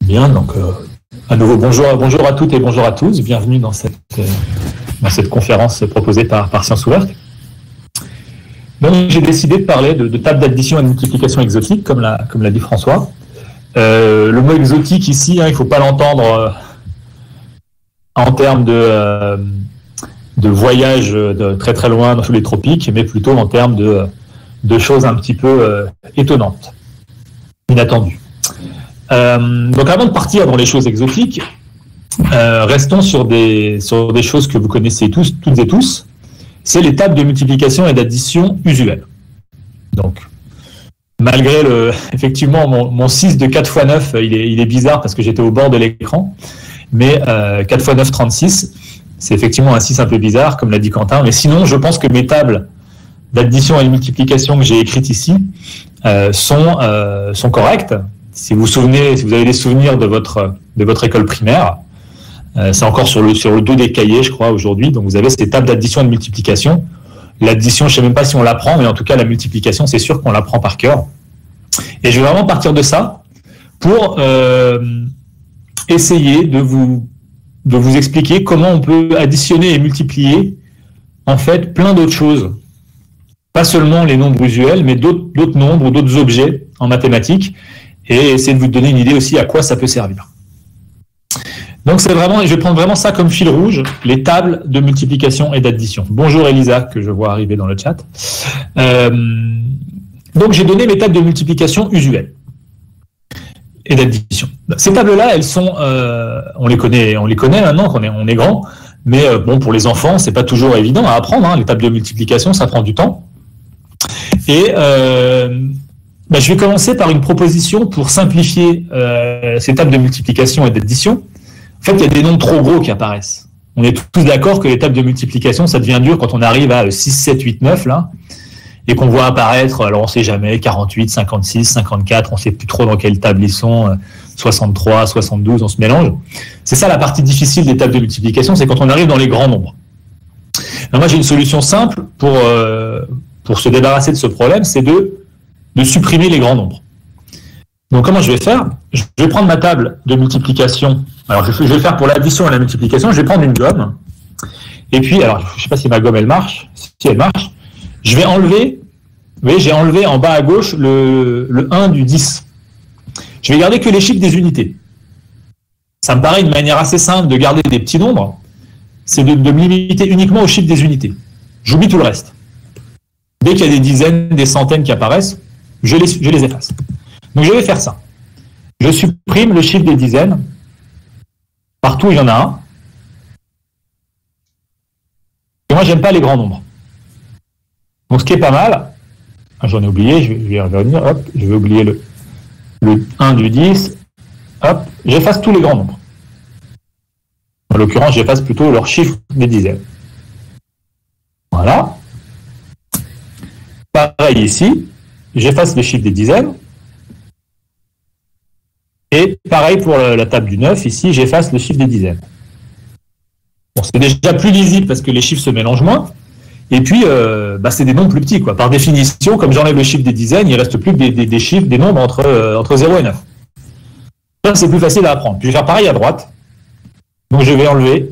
Bien, donc à nouveau bonjour à toutes et bonjour à tous. Bienvenue dans cette conférence proposée par Sciences Ouvertes. Donc j'ai décidé de parler de table d'addition et de multiplication exotique, comme l'a dit François. Le mot exotique ici, il ne faut pas l'entendre en termes de voyage de très très loin dans tous les tropiques, mais plutôt en termes de choses un petit peu étonnantes, inattendues. Donc avant de partir dans les choses exotiques, restons sur des choses que vous connaissez toutes et tous. C'est les tables de multiplication et d'addition usuelles. Donc, malgré effectivement mon 6 de 4 x 9, il est bizarre parce que j'étais au bord de l'écran, mais 4 x 9, 36, c'est effectivement un 6 un peu bizarre, comme l'a dit Quentin, mais sinon, je pense que mes tables d'addition et de multiplication que j'ai écrites ici sont correctes. Si vous avez des souvenirs de votre école primaire, c'est encore sur le dos des cahiers, je crois, aujourd'hui. Donc, vous avez ces tables d'addition et de multiplication. L'addition, je ne sais même pas si on l'apprend, mais en tout cas, la multiplication, c'est sûr qu'on l'apprend par cœur. Et je vais vraiment partir de ça pour essayer de vous expliquer comment on peut additionner et multiplier, en fait, plein d'autres choses. Pas seulement les nombres usuels, mais d'autres nombres ou d'autres objets en mathématiques. Et essayer de vous donner une idée aussi à quoi ça peut servir. Donc je vais prendre vraiment ça comme fil rouge, les tables de multiplication et d'addition. Bonjour Elisa, que je vois arriver dans le chat. Donc j'ai donné mes tables de multiplication usuelles et d'addition. Ces tables-là, elles sont, on les connaît maintenant qu'on est grand, mais bon, pour les enfants, c'est pas toujours évident à apprendre. Hein. Les tables de multiplication, ça prend du temps. Et je vais commencer par une proposition pour simplifier ces tables de multiplication et d'addition. En fait, il y a des nombres trop gros qui apparaissent. On est tous d'accord que les tables de multiplication, ça devient dur quand on arrive à 6, 7, 8, 9, là, et qu'on voit apparaître, alors on ne sait jamais, 48, 56, 54, on ne sait plus trop dans quelle table ils sont, 63, 72, on se mélange. C'est ça la partie difficile des tables de multiplication, c'est quand on arrive dans les grands nombres. Alors moi, j'ai une solution simple pour se débarrasser de ce problème, c'est de supprimer les grands nombres. Donc, comment je vais faire? Je vais prendre ma table de multiplication. Alors, je vais faire pour l'addition et la multiplication, je vais prendre une gomme. Et puis, alors, je ne sais pas si ma gomme, elle marche. Si elle marche, je vais enlever, vous voyez, j'ai enlevé en bas à gauche le 1 du 10. Je vais garder que les chiffres des unités. Ça me paraît une manière assez simple de garder des petits nombres, c'est de me limiter uniquement aux chiffres des unités. J'oublie tout le reste. Dès qu'il y a des dizaines, des centaines qui apparaissent, je les efface. Donc, je vais faire ça. Je supprime le chiffre des dizaines. Partout, il y en a un. Et moi, j'aime pas les grands nombres. Donc, ce qui est pas mal, j'en ai oublié, je vais y revenir, hop, je vais oublier le 1 du 10, hop, j'efface tous les grands nombres. En l'occurrence, j'efface plutôt leur chiffre des dizaines. Voilà. Pareil ici, j'efface les chiffres des dizaines. Et pareil pour la table du 9, ici, j'efface le chiffre des dizaines. Bon, c'est déjà plus lisible parce que les chiffres se mélangent moins. Et puis, c'est des nombres plus petits, quoi. Par définition, comme j'enlève le chiffre des dizaines, il ne reste plus que des chiffres, des nombres entre 0 et 9. Ça, c'est plus facile à apprendre. Puis je vais faire pareil à droite. Donc, je vais enlever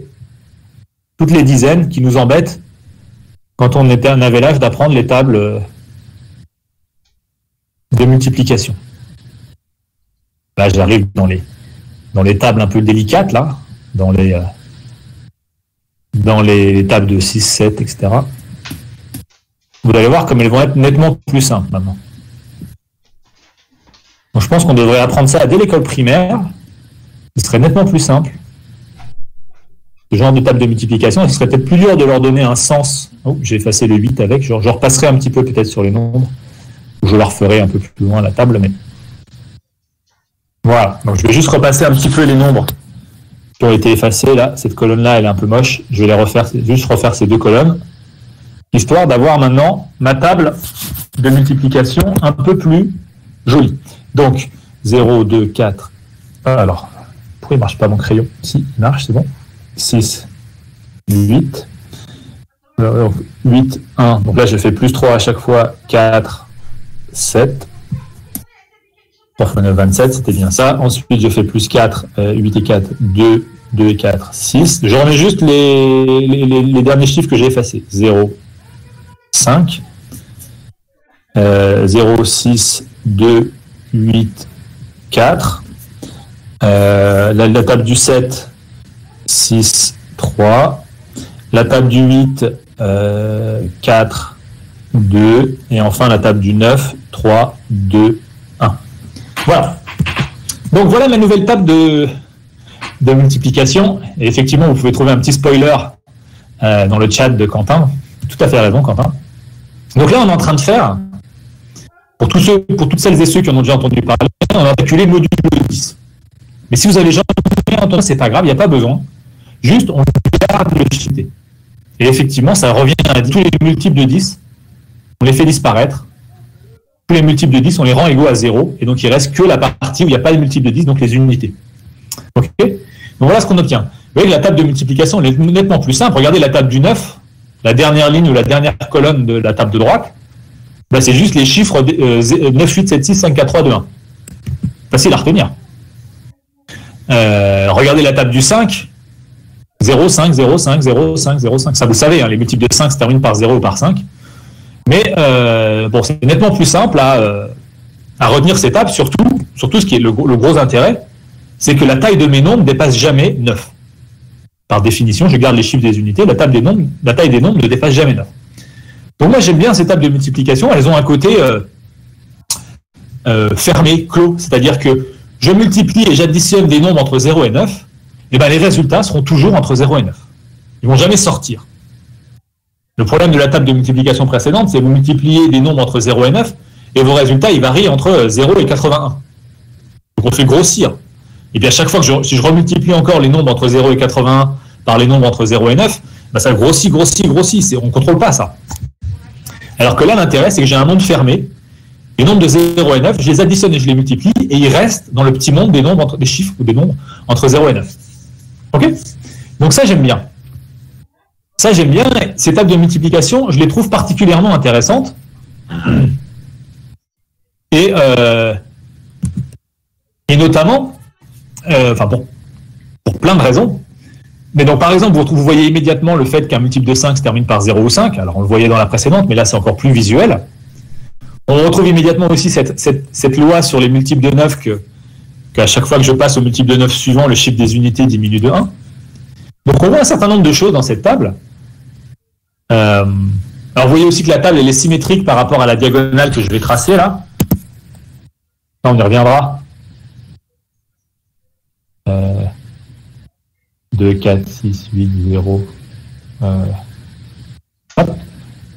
toutes les dizaines qui nous embêtent quand on avait l'âge d'apprendre les tables de multiplication. Là, j'arrive dans les tables un peu délicates, là, dans les tables de 6, 7, etc. Vous allez voir comme elles vont être nettement plus simples maintenant. Donc, je pense qu'on devrait apprendre ça dès l'école primaire. Ce serait nettement plus simple. Ce genre de table de multiplication, ce serait peut-être plus dur de leur donner un sens. Oh, j'ai effacé le 8 avec. Je repasserai un petit peu peut-être sur les nombres. Je leur ferai un peu plus loin la table, mais voilà. Donc, je vais juste repasser un petit peu les nombres qui ont été effacés. Là, cette colonne-là, elle est un peu moche. Je vais juste refaire ces deux colonnes, histoire d'avoir maintenant ma table de multiplication un peu plus jolie. Donc, 0, 2, 4. Alors, pourquoi il ne marche pas mon crayon? Si, il marche, c'est bon. 6, 8. 8, 1. Donc là, je fais plus 3 à chaque fois. 4, 7. 3 fois 9, 27, c'était bien ça. Ensuite, je fais plus 4, 8 et 4, 2, 2 et 4, 6. Je remets juste les derniers chiffres que j'ai effacés. 0, 5, 0, 6, 2, 8, 4. La table du 7, 6, 3. La table du 8, 4, 2. Et enfin, la table du 9, 3, 2, 1. Voilà. Donc voilà ma nouvelle table de multiplication. Et effectivement, vous pouvez trouver un petit spoiler dans le chat de Quentin. Tout à fait raison, Quentin. Donc là, on est en train de faire, pour toutes celles et ceux qui en ont déjà entendu parler, on va calculer modulo 10. Mais si vous avez jamais entendu, c'est pas grave, il n'y a pas besoin. Juste, on garde le chiffre. Et effectivement, ça revient à tous les multiples de 10. On les fait disparaître. Tous les multiples de 10, on les rend égaux à 0, et donc il ne reste que la partie où il n'y a pas de multiples de 10, donc les unités. Ok ? Donc voilà ce qu'on obtient. Vous voyez que la table de multiplication elle est nettement plus simple. Regardez la table du 9, la dernière ligne ou la dernière colonne de la table de droite, ben c'est juste les chiffres 9, 8, 7, 6, 5, 4, 3, 2, 1. Facile à retenir. Regardez la table du 5, 0, 5, 0, 5, 0, 5, 0, 5. Ça vous savez, hein, les multiples de 5 se terminent par 0 ou par 5. Mais bon, c'est nettement plus simple à retenir ces tables, surtout ce qui est le gros intérêt, c'est que la taille de mes nombres ne dépasse jamais 9. Par définition, je garde les chiffres des unités, la taille des nombres ne dépasse jamais 9. Donc moi j'aime bien ces tables de multiplication, elles ont un côté fermé, clos, c'est-à-dire que je multiplie et j'additionne des nombres entre 0 et 9, et ben les résultats seront toujours entre 0 et 9. Ils ne vont jamais sortir. Le problème de la table de multiplication précédente, c'est que vous multipliez des nombres entre 0 et 9, et vos résultats, ils varient entre 0 et 81. Donc on fait grossir. Et puis à chaque fois que si je remultiplie encore les nombres entre 0 et 81 par les nombres entre 0 et 9, ben ça grossit. On ne contrôle pas ça. Alors que là, l'intérêt, c'est que j'ai un monde fermé. Les nombres de 0 et 9, je les additionne et je les multiplie, et ils restent dans le petit monde des nombres, des chiffres ou des nombres entre 0 et 9. Ok ? Donc ça, j'aime bien. Ces tables de multiplication, je les trouve particulièrement intéressantes. Et notamment, pour plein de raisons. Mais donc, par exemple, vous voyez immédiatement le fait qu'un multiple de 5 se termine par 0 ou 5. Alors, on le voyait dans la précédente, mais là, c'est encore plus visuel. On retrouve immédiatement aussi cette loi sur les multiples de 9 qu'à chaque fois que je passe au multiple de 9 suivant, le chiffre des unités diminue de 1. Donc, on voit un certain nombre de choses dans cette table. Alors, vous voyez aussi que la table elle est symétrique par rapport à la diagonale que je vais tracer là. Là, on y reviendra. 2, 4, 6, 8, 0.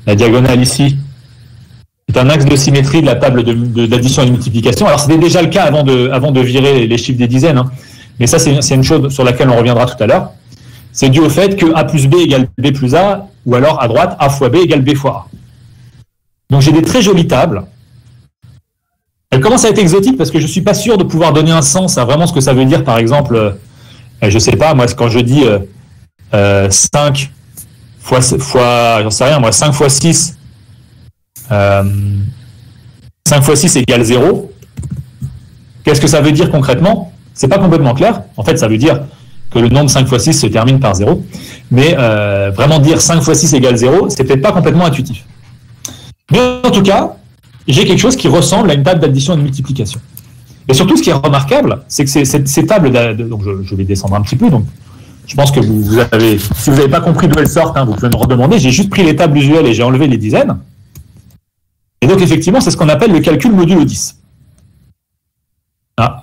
La diagonale ici est un axe de symétrie de la table d'addition et de multiplication. Alors, c'était déjà le cas avant de virer les chiffres des dizaines. Hein. Mais ça, c'est une chose sur laquelle on reviendra tout à l'heure. C'est dû au fait que A plus B égale B plus A, ou alors à droite, A fois B égale B fois A. Donc j'ai des très jolies tables. Elles commencent à être exotiques parce que je ne suis pas sûr de pouvoir donner un sens à vraiment ce que ça veut dire. Par exemple, je ne sais pas, moi, quand je dis 5 fois, j'en sais rien, moi, 5 fois 6, 5 fois 6 égale 0. Qu'est-ce que ça veut dire concrètement? C'est pas complètement clair. En fait, ça veut dire que le nombre 5 fois 6 se termine par 0. Mais vraiment dire 5 fois 6 égale 0, c'est peut-être pas complètement intuitif. Mais en tout cas, j'ai quelque chose qui ressemble à une table d'addition et de multiplication. Et surtout, ce qui est remarquable, c'est que ces tables, donc je vais descendre un petit peu, donc je pense que vous avez, si vous n'avez pas compris d'où elles sortent, hein, vous pouvez me redemander, j'ai juste pris les tables usuelles et j'ai enlevé les dizaines. Et donc, effectivement, c'est ce qu'on appelle le calcul modulo 10. Ah.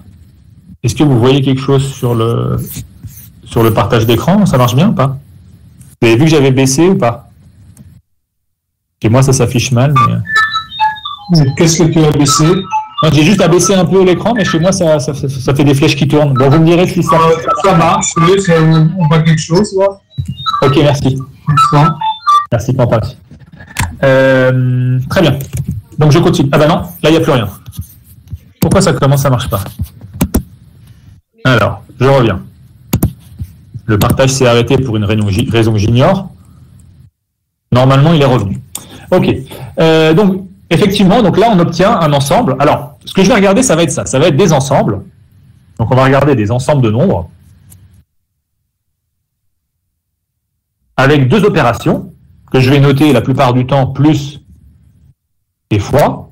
Est-ce que vous voyez quelque chose sur le partage d'écran? Ça marche bien ou pas? Vous avez vu que j'avais baissé ou pas? Et moi, ça s'affiche mal. Mais... Qu'est-ce que tu as baissé? J'ai juste à baisser un peu l'écran, mais chez moi, ça fait des flèches qui tournent. Bon, vous me direz si ça marche. On voit quelque chose, là. Ok, merci. Merci, Quentin. Très bien. Donc, je continue. Ah ben non, là, il n'y a plus rien. Pourquoi ça commence, ça ne marche pas? Alors, je reviens. Le partage s'est arrêté pour une raison que j'ignore. Normalement, il est revenu. Ok. Donc, effectivement, donc là, on obtient un ensemble. Alors, ce que je vais regarder, ça va être ça. Ça va être des ensembles. Donc, on va regarder des ensembles de nombres avec deux opérations que je vais noter la plupart du temps plus et fois.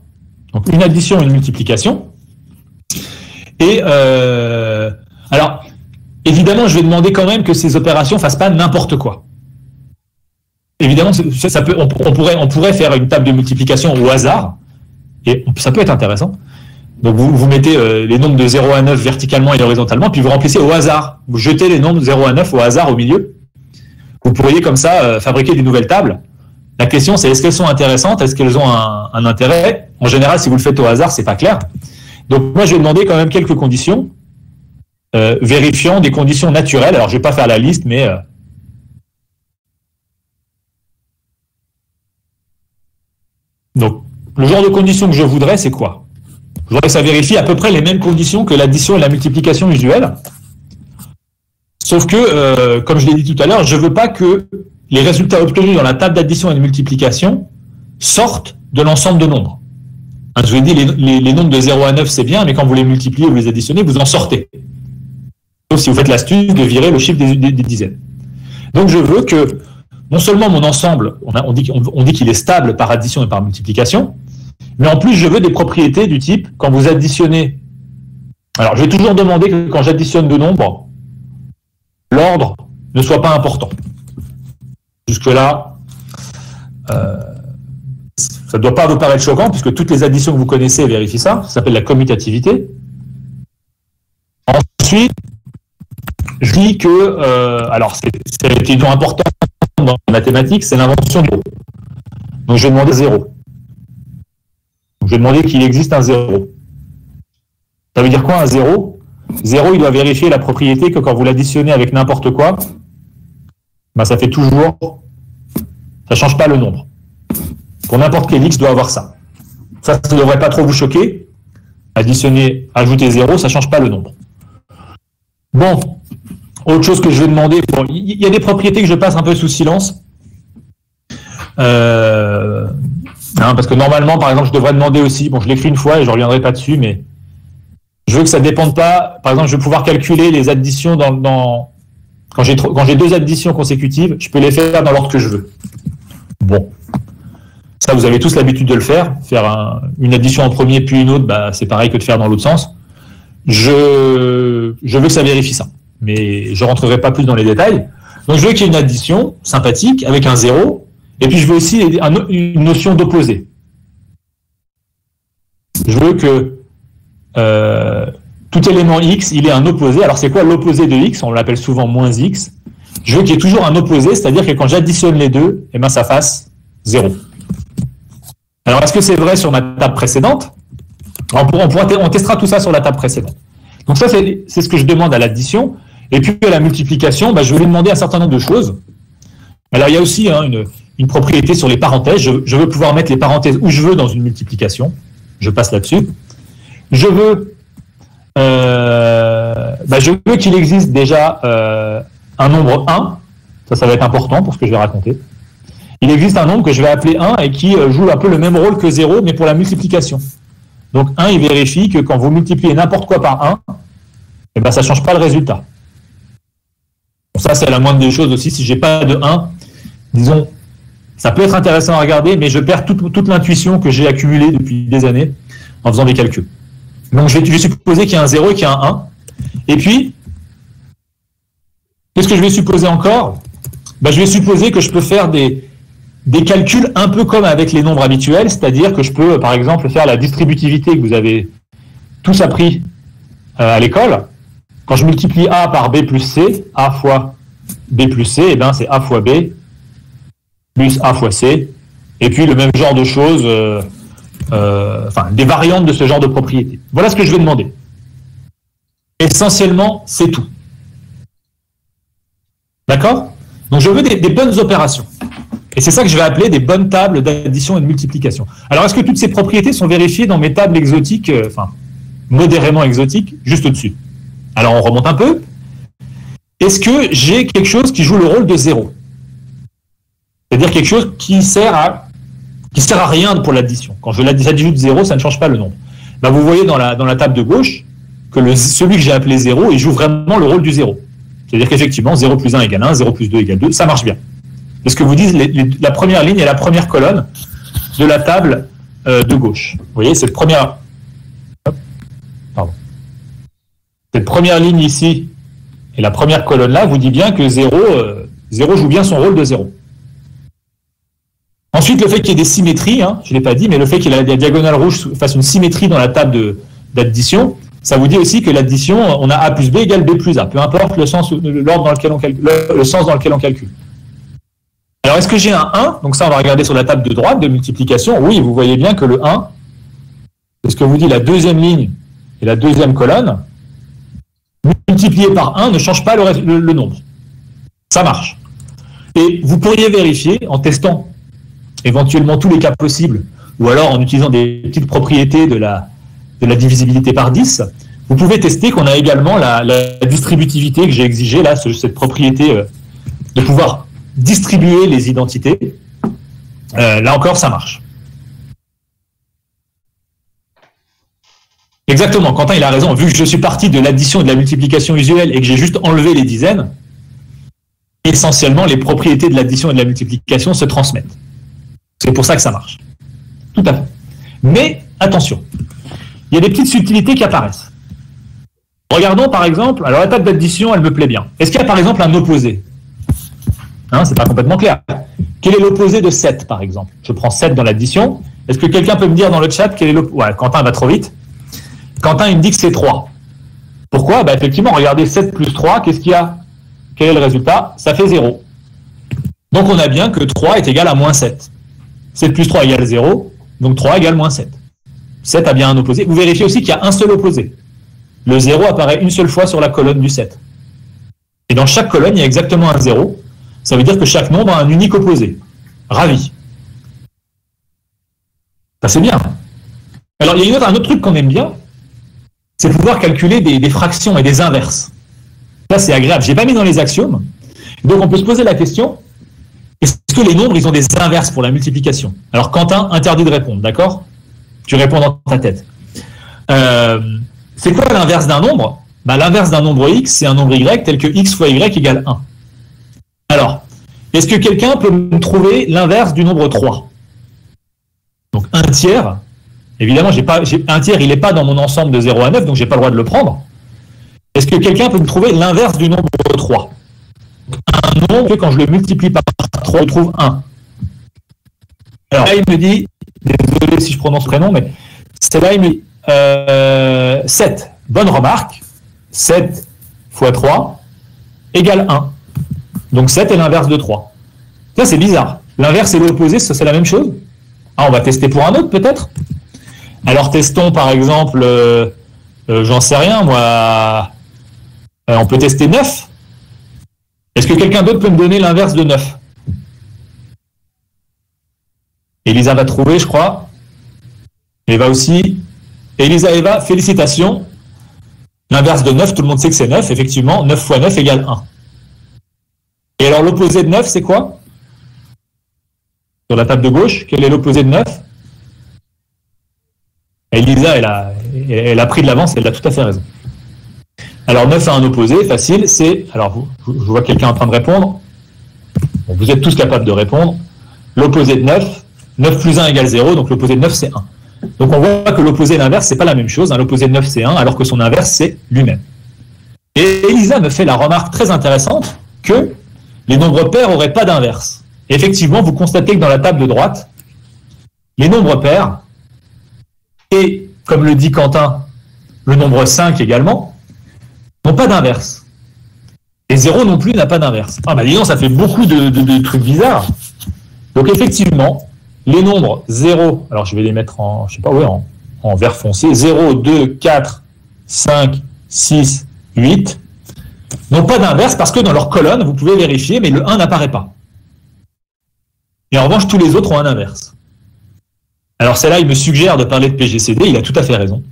Donc, une addition et une multiplication. Et alors, évidemment, je vais demander quand même que ces opérations ne fassent pas n'importe quoi. Évidemment, on pourrait faire une table de multiplication au hasard, et ça peut être intéressant. Donc, vous mettez les nombres de 0 à 9 verticalement et horizontalement, puis vous remplissez au hasard. Vous jetez les nombres de 0 à 9 au hasard au milieu. Vous pourriez comme ça fabriquer des nouvelles tables. La question, c'est est-ce qu'elles sont intéressantes? Est-ce qu'elles ont un intérêt? En général, si vous le faites au hasard, c'est pas clair. Donc, moi, je vais demander quand même quelques conditions, vérifiant des conditions naturelles. Alors, je ne vais pas faire la liste, mais... Donc, le genre de conditions que je voudrais, c'est quoi? Je voudrais que ça vérifie à peu près les mêmes conditions que l'addition et la multiplication usuelle. Sauf que, comme je l'ai dit tout à l'heure, je ne veux pas que les résultats obtenus dans la table d'addition et de multiplication sortent de l'ensemble de nombres. Hein, je vous ai dit, les nombres de 0 à 9, c'est bien, mais quand vous les multipliez ou vous les additionnez, vous en sortez. Sauf si vous faites l'astuce de virer le chiffre des dizaines. Donc, je veux que, non seulement mon ensemble, on dit qu'il est stable par addition et par multiplication, mais en plus, je veux des propriétés du type, quand vous additionnez... Alors, je vais toujours demander que quand j'additionne deux nombres, l'ordre ne soit pas important. Jusque-là, ça ne doit pas vous paraître choquant, puisque toutes les additions que vous connaissez vérifient ça. Ça s'appelle la commutativité. Ensuite, je dis que, alors c'est une notion importante dans les mathématiques, c'est l'invention de zéro. Donc je vais demander 0. Donc, je vais demander qu'il existe un 0. Ça veut dire quoi un 0? 0, il doit vérifier la propriété que quand vous l'additionnez avec n'importe quoi, ben, ça fait toujours, ça ne change pas le nombre. Pour n'importe quel x, doit avoir ça. Ça ne devrait pas trop vous choquer. Additionner, ajouter 0, ça ne change pas le nombre. Bon, autre chose que je vais demander, bon, il y a des propriétés que je passe un peu sous silence. Parce que normalement, par exemple, je devrais demander aussi, bon, je l'écris une fois et je ne reviendrai pas dessus, mais je veux que ça ne dépende pas. Par exemple, je vais pouvoir calculer les additions quand j'ai deux additions consécutives, je peux les faire dans l'ordre que je veux. Bon. Ça, vous avez tous l'habitude de le faire. Faire une addition en premier puis une autre, bah, c'est pareil que de faire dans l'autre sens. Je veux que ça vérifie ça. Mais je ne rentrerai pas plus dans les détails. Donc, je veux qu'il y ait une addition sympathique avec un 0. Et puis, je veux aussi une notion d'opposé. Je veux que tout élément x, il ait un opposé. Alors, c'est quoi l'opposé de x? On l'appelle souvent moins x. Je veux qu'il y ait toujours un opposé, c'est-à-dire que quand j'additionne les deux, eh ben, ça fasse 0. Alors, est-ce que c'est vrai sur ma table précédente? On testera tout ça sur la table précédente. Donc ça, c'est ce que je demande à l'addition. Et puis à la multiplication, bah, je vais lui demander un certain nombre de choses. Alors, il y a aussi une propriété sur les parenthèses. Je veux pouvoir mettre les parenthèses où je veux dans une multiplication. Je passe là-dessus. Je veux qu'il existe déjà un nombre 1. Ça va être important pour ce que je vais raconter. Il existe un nombre que je vais appeler 1 et qui joue un peu le même rôle que 0, mais pour la multiplication. Donc 1, il vérifie que quand vous multipliez n'importe quoi par 1, eh ben, ça ne change pas le résultat. Bon, ça, c'est la moindre des choses aussi. Si je n'ai pas de 1, disons, ça peut être intéressant à regarder, mais je perds toute l'intuition que j'ai accumulée depuis des années en faisant des calculs. Donc je vais supposer qu'il y a un 0 et qu'il y a un 1. Et puis, qu'est-ce que je vais supposer encore? Ben, je vais supposer que je peux faire des calculs un peu comme avec les nombres habituels, c'est-à-dire que je peux, par exemple, faire la distributivité que vous avez tous appris à l'école. Quand je multiplie A par B plus C, A fois B plus C, eh ben, c'est A fois B plus A fois C. Et puis le même genre de choses, des variantes de ce genre de propriétés. Voilà ce que je vais demander. Essentiellement, c'est tout. D'accord? Donc je veux des bonnes opérations. Et c'est ça que je vais appeler des bonnes tables d'addition et de multiplication. Alors, est-ce que toutes ces propriétés sont vérifiées dans mes tables exotiques, modérément exotiques, juste au-dessus? Alors, on remonte un peu. Est-ce que j'ai quelque chose qui joue le rôle de 0? C'est-à-dire quelque chose qui sert à rien pour l'addition. Quand je l'ajoute 0, ça ne change pas le nombre. bah vous voyez dans la table de gauche que celui que j'ai appelé 0, il joue vraiment le rôle du 0. C'est-à-dire qu'effectivement, 0 plus 1 égale 1, 0 plus 2 égale 2, ça marche bien. C'est ce que vous disent la première ligne et la première colonne de la table de gauche. Vous voyez, cette première ligne ici et la première colonne là vous dit bien que 0 joue bien son rôle de 0. Ensuite, le fait qu'il y ait des symétries, je ne l'ai pas dit, mais le fait qu'il y ait la diagonale rouge fasse une symétrie dans la table d'addition, ça vous dit aussi que l'addition, on a A plus B égale B plus A, peu importe le sens dans lequel on calcule. Alors, est-ce que j'ai un 1? Donc ça, on va regarder sur la table de droite de multiplication. Oui, vous voyez bien que le 1, c'est ce que vous dit la deuxième ligne et la deuxième colonne, multiplié par 1 ne change pas le nombre. Ça marche. Et vous pourriez vérifier en testant éventuellement tous les cas possibles, ou alors en utilisant des petites propriétés de la divisibilité par 10, vous pouvez tester qu'on a également la distributivité que j'ai exigée, là, cette propriété de pouvoir distribuer les identités. Là encore, ça marche. Exactement, Quentin, il a raison. Vu que je suis parti de l'addition et de la multiplication usuelle et que j'ai juste enlevé les dizaines, essentiellement, les propriétés de l'addition et de la multiplication se transmettent. C'est pour ça que ça marche. Tout à fait. Mais, attention, il y a des petites subtilités qui apparaissent. Regardons par exemple, alors la table d'addition, elle me plaît bien. Est-ce qu'il y a par exemple un opposé? C'est pas complètement clair. Quel est l'opposé de 7 par exemple? Je prends 7 dans l'addition. Est-ce que quelqu'un peut me dire dans le chat quel est l'opposé? Ouais, Quentin va trop vite. Quentin, il me dit que c'est 3. Pourquoi? Effectivement, regardez 7 plus 3, qu'est-ce qu'il y a? Quel est le résultat? Ça fait 0. Donc on a bien que 3 est égal à moins 7. 7 plus 3 égale 0, donc 3 égale moins 7. 7 a bien un opposé. Vous vérifiez aussi qu'il y a un seul opposé. Le 0 apparaît une seule fois sur la colonne du 7. Et dans chaque colonne, il y a exactement un 0. Ça veut dire que chaque nombre a un unique opposé. Ravi. Ça, c'est bien. Alors, il y a un autre truc qu'on aime bien, c'est pouvoir calculer des fractions et des inverses. Ça, c'est agréable. Je n'ai pas mis dans les axiomes. Donc, on peut se poser la question, est-ce que les nombres, ils ont des inverses pour la multiplication? Alors, Quentin, interdit de répondre, d'accord? Tu réponds dans ta tête. C'est quoi l'inverse d'un nombre? L'inverse d'un nombre x, c'est un nombre y tel que x fois y égale 1. Alors, est-ce que quelqu'un peut me trouver l'inverse du nombre 3? Donc, un tiers. Évidemment, un tiers, il n'est pas dans mon ensemble de 0 à 9, donc je n'ai pas le droit de le prendre. Est-ce que quelqu'un peut me trouver l'inverse du nombre 3? Un nombre que quand je le multiplie par 3, je trouve 1. Alors là, il me dit, désolé si je prononce le prénom, mais c'est là, il me dit 7. Bonne remarque. 7 fois 3 égale 1. Donc 7 est l'inverse de 3. Ça, c'est bizarre. L'inverse et l'opposé, c'est la même chose? On va tester pour un autre, peut-être? Alors, testons, par exemple, j'en sais rien, moi, on peut tester 9. Est-ce que quelqu'un d'autre peut me donner l'inverse de 9? Elisa va trouver, je crois. Eva aussi. Elisa, Eva, félicitations. L'inverse de 9, tout le monde sait que c'est 9. Effectivement, 9 fois 9 égale 1. Et alors, l'opposé de 9, c'est quoi? Sur la table de gauche, quel est l'opposé de 9? Elisa, elle a pris de l'avance, elle a tout à fait raison. Alors, 9 a un opposé, facile, c'est... Alors, je vois quelqu'un en train de répondre. Bon, vous êtes tous capables de répondre. L'opposé de 9, 9 plus 1 égale 0, donc l'opposé de 9, c'est 1. Donc, on voit que l'opposé et l'inverse, c'est pas la même chose. L'opposé de 9, c'est 1, alors que son inverse, c'est lui-même. Et Elisa me fait la remarque très intéressante que les nombres pairs n'auraient pas d'inverse. Et effectivement, vous constatez que dans la table de droite, les nombres pairs, et comme le dit Quentin, le nombre 5 également, n'ont pas d'inverse. Et 0 non plus n'a pas d'inverse. Dis donc, ça fait beaucoup de trucs bizarres. Donc effectivement, les nombres 0, alors je vais les mettre en, je sais pas, ouais, en vert foncé, 0, 2, 4, 5, 6, 8, n'ont pas d'inverse parce que dans leur colonne, vous pouvez vérifier, mais le 1 n'apparaît pas. Et en revanche, tous les autres ont un inverse. Alors celle-là, il me suggère de parler de PGCD, il a tout à fait raison.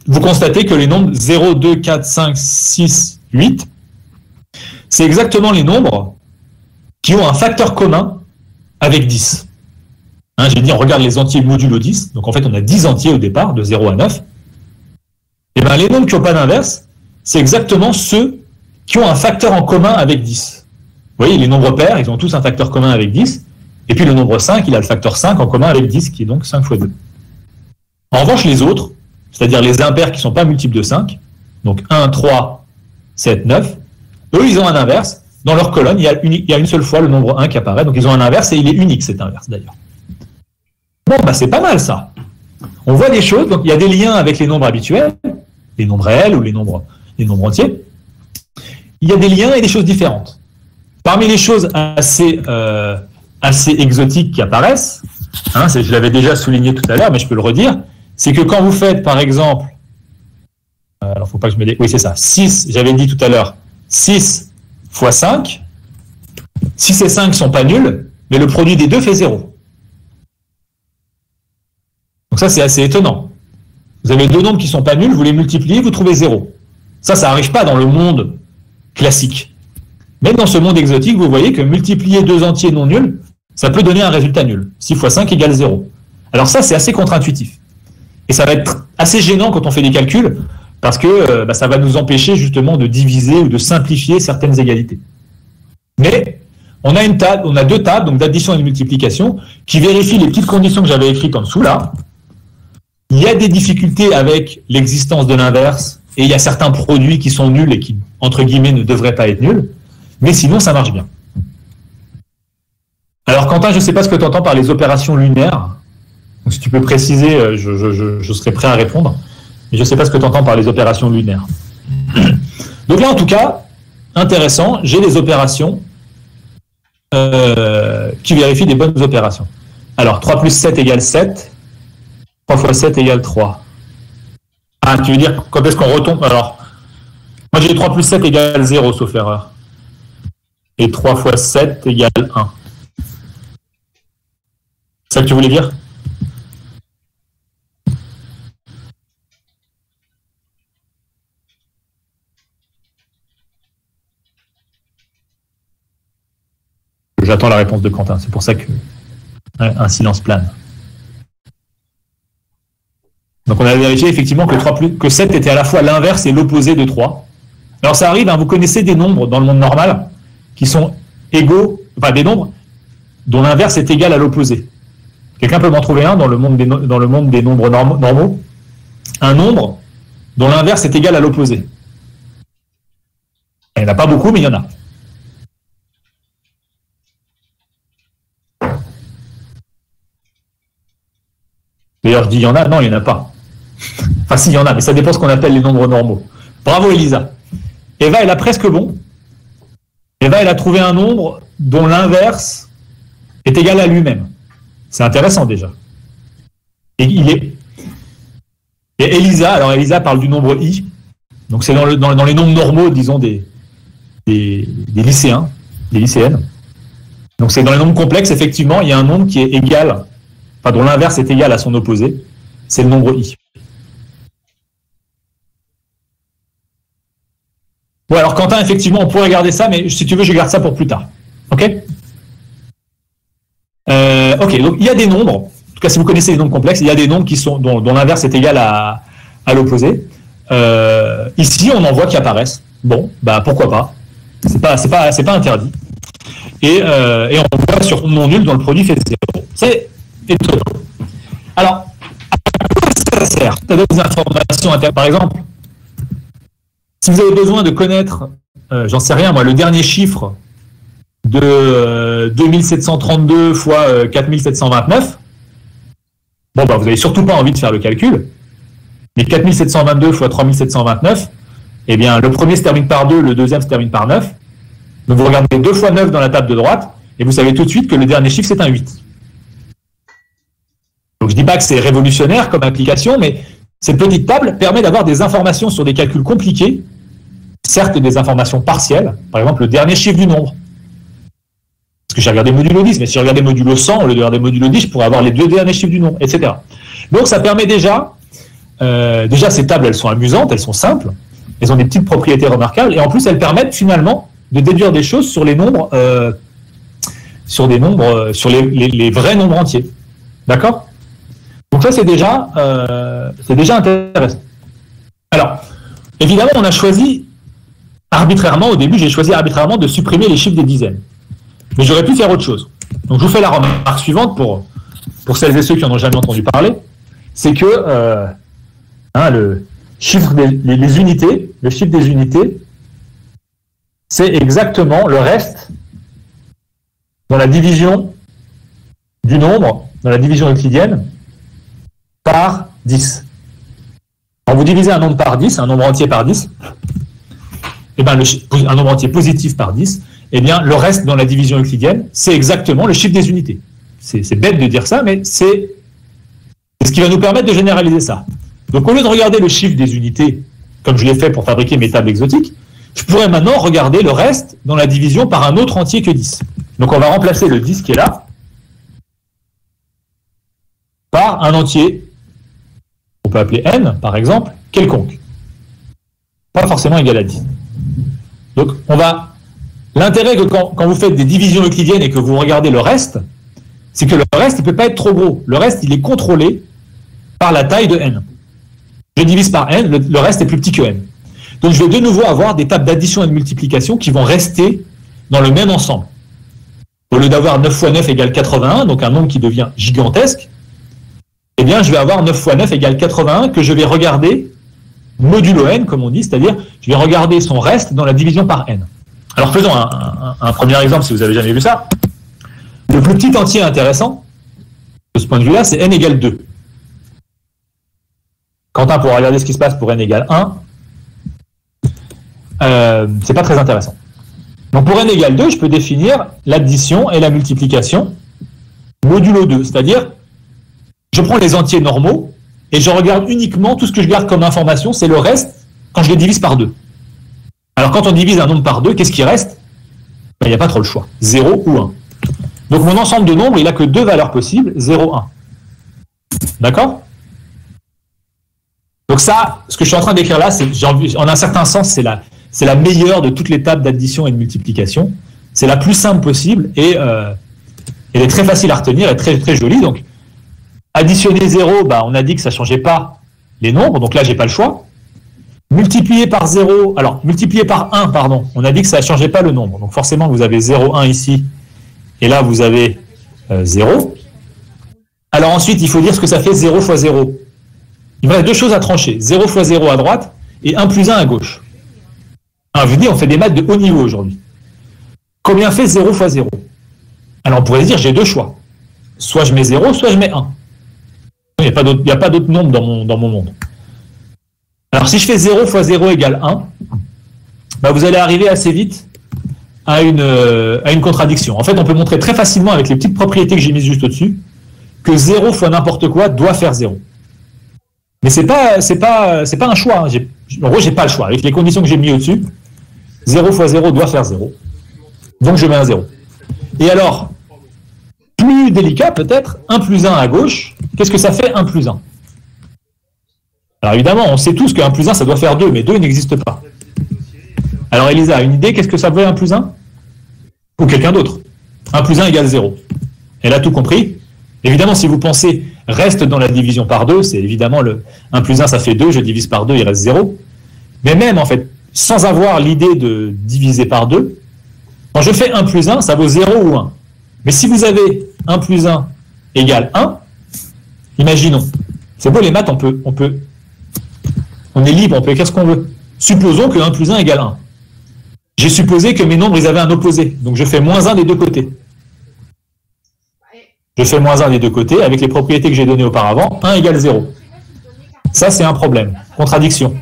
Vous constatez que les nombres 0, 2, 4, 5, 6, 8, c'est exactement les nombres qui ont un facteur commun avec 10. J'ai dit, on regarde les entiers modulo 10, donc en fait on a 10 entiers au départ, de 0 à 9, Et bien, les nombres qui n'ont pas d'inverse, c'est exactement ceux qui ont un facteur en commun avec 10. Vous voyez, les nombres pairs, ils ont tous un facteur commun avec 10. Et puis le nombre 5, il a le facteur 5 en commun avec 10, qui est donc 5 fois 2. En revanche, les autres, c'est-à-dire les impairs qui ne sont pas multiples de 5, donc 1, 3, 7, 9, eux, ils ont un inverse. Dans leur colonne, il y a une seule fois le nombre 1 qui apparaît, donc ils ont un inverse, et il est unique, cet inverse, d'ailleurs. Bon, bah, c'est pas mal, ça. On voit des choses, donc il y a des liens avec les nombres habituels, les nombres réels ou les nombres entiers. Il y a des liens et des choses différentes. Parmi les choses assez exotiques qui apparaissent, hein, je l'avais déjà souligné tout à l'heure, mais je peux le redire, c'est que quand vous faites, par exemple, alors faut pas que je me oui, c'est ça, 6, j'avais dit tout à l'heure, 6 fois 5, 6 et 5 ne sont pas nuls, mais le produit des deux fait 0. Donc ça, c'est assez étonnant. Vous avez deux nombres qui ne sont pas nuls, vous les multipliez, vous trouvez 0. Ça n'arrive pas dans le monde classique. Mais dans ce monde exotique, vous voyez que multiplier deux entiers non nuls, ça peut donner un résultat nul. 6 fois 5 égale 0. Alors ça, c'est assez contre-intuitif. Et ça va être assez gênant quand on fait des calculs, parce que ça va nous empêcher justement de diviser ou de simplifier certaines égalités. Mais on a deux tables, donc d'addition et de multiplication, qui vérifient les petites conditions que j'avais écrites en dessous là. Il y a des difficultés avec l'existence de l'inverse, et il y a certains produits qui sont nuls et qui, entre guillemets, ne devraient pas être nuls, mais sinon ça marche bien. Alors Quentin, je ne sais pas ce que tu entends par les opérations lunaires. Donc, si tu peux préciser, je serai prêt à répondre. Mais je ne sais pas ce que tu entends par les opérations lunaires. Donc là, en tout cas, intéressant, j'ai des opérations qui vérifient des bonnes opérations. Alors, 3 plus 7 égale 7. 3 fois 7 égale 3. Ah, tu veux dire, quand est-ce qu'on retombe? Alors, moi j'ai 3 plus 7 égale 0, sauf erreur. Et 3 fois 7 égale 1. C'est ça que tu voulais dire? J'attends la réponse de Quentin, c'est pour ça que un silence plane. Donc on a vérifié effectivement que 7 était à la fois l'inverse et l'opposé de 3. Alors ça arrive, hein, vous connaissez des nombres dans le monde normal qui sont égaux, enfin des nombres dont l'inverse est égal à l'opposé. Quelqu'un peut m'en trouver un dans le monde des nombres normaux? Un nombre dont l'inverse est égal à l'opposé. Il n'y en a pas beaucoup, mais il y en a. D'ailleurs, je dis il y en a, non, il n'y en a pas. Enfin, si, il y en a, mais ça dépend de ce qu'on appelle les nombres normaux. Bravo, Elisa. Eva, elle a presque bon. Eva, elle a trouvé un nombre dont l'inverse est égal à lui-même. C'est intéressant, déjà. Et Elisa, alors Elisa parle du nombre i. Donc, c'est dans les nombres normaux, disons, des lycéens, des lycéennes. Donc, c'est dans les nombres complexes, effectivement, il y a un nombre qui est égal, enfin, dont l'inverse est égal à son opposé. C'est le nombre i. Bon, alors Quentin, effectivement, on pourrait garder ça, mais si tu veux, je garde ça pour plus tard. OK? OK, donc il y a des nombres, en tout cas si vous connaissez les nombres complexes, il y a des nombres dont l'inverse est égal à l'opposé. Ici, on en voit qui apparaissent. Bon, bah pourquoi pas. C'est pas interdit. Et on voit sur non nul dont le produit fait 0. C'est étonnant. Alors, à quoi ça sert? Ça donne des informations intéressantes. Par exemple, si vous avez besoin de connaître, j'en sais rien moi, le dernier chiffre de 2732 fois 4729, bon, bah, vous n'avez surtout pas envie de faire le calcul, mais 4722 fois 3729, eh bien, le premier se termine par 2, le deuxième se termine par 9. Donc, vous regardez 2 fois 9 dans la table de droite, et vous savez tout de suite que le dernier chiffre, c'est un 8. Donc, je ne dis pas que c'est révolutionnaire comme application, mais cette petite table permet d'avoir des informations sur des calculs compliqués, certes des informations partielles, par exemple le dernier chiffre du nombre. Parce que j'ai regardé modulo 10, mais si je regardais modulo 100 au lieu de regarder modulo 10, je pourrais avoir les deux derniers chiffres du nombre, etc. Donc ça permet déjà ces tables, elles sont amusantes, elles sont simples, elles ont des petites propriétés remarquables, et en plus elles permettent finalement de déduire des choses sur les nombres, sur les vrais nombres entiers. D'accord? Donc ça c'est déjà intéressant. Alors, évidemment, on a choisi arbitrairement, au début, j'ai choisi arbitrairement de supprimer les chiffres des dizaines. Mais j'aurais pu faire autre chose. Donc, je vous fais la remarque suivante pour celles et ceux qui n'en ont jamais entendu parler. C'est que le chiffre les unités, le chiffre des unités, c'est exactement le reste dans la division du nombre, dans la division euclidienne, par 10. Quand vous divisez un nombre par 10, un nombre entier par 10, un nombre entier positif par 10, eh bien, le reste dans la division euclidienne, c'est exactement le chiffre des unités. C'est bête de dire ça, mais c'est ce qui va nous permettre de généraliser ça. Donc, au lieu de regarder le chiffre des unités, comme je l'ai fait pour fabriquer mes tables exotiques, je pourrais maintenant regarder le reste dans la division par un autre entier que 10. Donc, on va remplacer le 10 qui est là par un entier, on peut appeler n, par exemple, quelconque. Pas forcément égal à 10. Donc, l'intérêt que quand vous faites des divisions euclidiennes et que vous regardez le reste, c'est que le reste, il ne peut pas être trop gros. Le reste, il est contrôlé par la taille de n. Je divise par n, le reste est plus petit que n. Donc, je vais de nouveau avoir des tables d'addition et de multiplication qui vont rester dans le même ensemble. Au lieu d'avoir 9 fois 9 égale 81, donc un nombre qui devient gigantesque, eh bien, je vais avoir 9 fois 9 égale 81 que je vais regarder modulo n, comme on dit, c'est-à-dire je vais regarder son reste dans la division par n. Alors, faisons un premier exemple, si vous n'avez jamais vu ça. Le plus petit entier intéressant, de ce point de vue-là, c'est n égale 2. Quentin pourra regarder ce qui se passe pour n égale 1. C'est pas très intéressant. Donc, pour n égale 2, je peux définir l'addition et la multiplication modulo 2, c'est-à-dire je prends les entiers normaux et je regarde uniquement tout ce que je garde comme information, c'est le reste quand je les divise par 2. Alors, quand on divise un nombre par 2, qu'est-ce qui reste? Il n'y a pas trop le choix. 0 ou 1. Donc, mon ensemble de nombres, il n'a que deux valeurs possibles, 0, 1. D'accord? Donc ça, ce que je suis en train d'écrire là, en un certain sens, c'est la meilleure de toutes les tables d'addition et de multiplication. C'est la plus simple possible et elle est très facile à retenir et très, très jolie. Donc, additionner 0, on a dit que ça ne changeait pas les nombres, donc là, je n'ai pas le choix. Multiplier par 0, alors, multiplier par 1, pardon, on a dit que ça ne changeait pas le nombre. Donc, forcément, vous avez 0, 1 ici, et là, vous avez 0. Alors, ensuite, il faut dire ce que ça fait 0 fois 0. Il me reste deux choses à trancher, 0 fois 0 à droite et 1 plus 1 à gauche. Alors, je vous dis, on fait des maths de haut niveau aujourd'hui. Combien fait 0 fois 0? Alors, on pourrait se dire, j'ai deux choix. Soit je mets 0, soit je mets 1. Il n'y a pas d'autre nombre dans mon monde. Alors, si je fais 0 fois 0 égale 1, vous allez arriver assez vite à une contradiction. En fait, on peut montrer très facilement avec les petites propriétés que j'ai mises juste au-dessus que 0 fois n'importe quoi doit faire 0. Mais c'est pas un choix. En gros, je n'ai pas le choix. Avec les conditions que j'ai mises au-dessus, 0 fois 0 doit faire 0. Donc, je mets un 0. Et alors, plus délicat peut-être, 1 plus 1 à gauche, qu'est-ce que ça fait 1 plus 1? Alors évidemment, on sait tous que 1 plus 1, ça doit faire 2, mais 2 n'existe pas. Alors Elisa, une idée, qu'est-ce que ça veut 1 plus 1? Ou quelqu'un d'autre? 1 plus 1 égale 0. Elle a tout compris? Évidemment, si vous pensez reste dans la division par 2, c'est évidemment le 1 plus 1, ça fait 2, je divise par 2, il reste 0. Mais même, en fait, sans avoir l'idée de diviser par 2, quand je fais 1 plus 1, ça vaut 0 ou 1. Mais si vous avez 1 plus 1 égale 1, imaginons. C'est beau les maths, on est libre, on peut écrire ce qu'on veut. Supposons que 1 plus 1 égale 1. J'ai supposé que mes nombres, ils avaient un opposé. Donc je fais moins 1 des deux côtés. Je fais moins 1 des deux côtés, avec les propriétés que j'ai données auparavant, 1 égale 0. Ça, c'est un problème. Contradiction.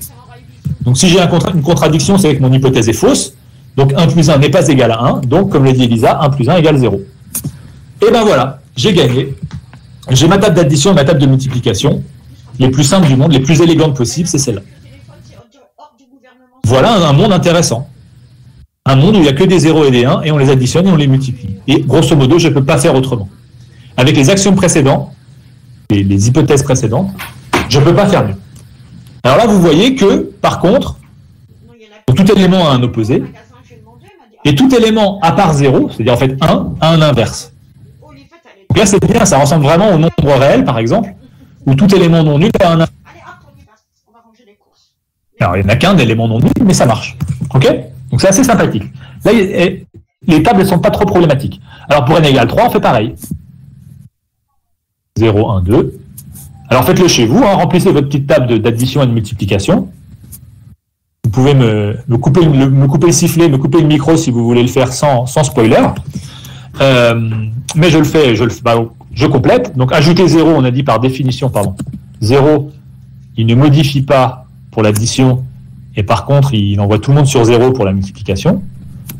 Donc si j'ai une contradiction, c'est que mon hypothèse est fausse. Donc 1 plus 1 n'est pas égal à 1. Donc, comme le dit Elisa, 1 plus 1 égale 0. Et ben voilà, j'ai gagné. J'ai ma table d'addition et ma table de multiplication. Les plus simples du monde, les plus élégantes possibles, c'est celle-là. Voilà un monde intéressant. Un monde où il n'y a que des 0 et des 1, et on les additionne et on les multiplie. Et grosso modo, je ne peux pas faire autrement. Avec les axiomes précédents, et les hypothèses précédentes, je ne peux pas faire mieux. Alors là, vous voyez que, par contre, tout élément a un opposé, et tout élément à part 0, c'est-à-dire en fait 1, a un inverse. Donc là, c'est bien, ça ressemble vraiment au nombre réel, par exemple, où tout élément non nul a un inverse. Alors, il n'y en a qu'un d'élément non nul, mais ça marche. OK? Donc, c'est assez sympathique. Là, les tables ne sont pas trop problématiques. Alors, pour n égale 3, on fait pareil. 0, 1, 2. Alors, faites-le chez vous. Hein, remplissez votre petite table d'addition et de multiplication. Vous pouvez me couper le sifflet, me couper le micro si vous voulez le faire sans spoiler. Mais je le fais, je complète. Donc, ajouter 0, on a dit par définition, 0, il ne modifie pas pour l'addition, et par contre, il envoie tout le monde sur 0 pour la multiplication.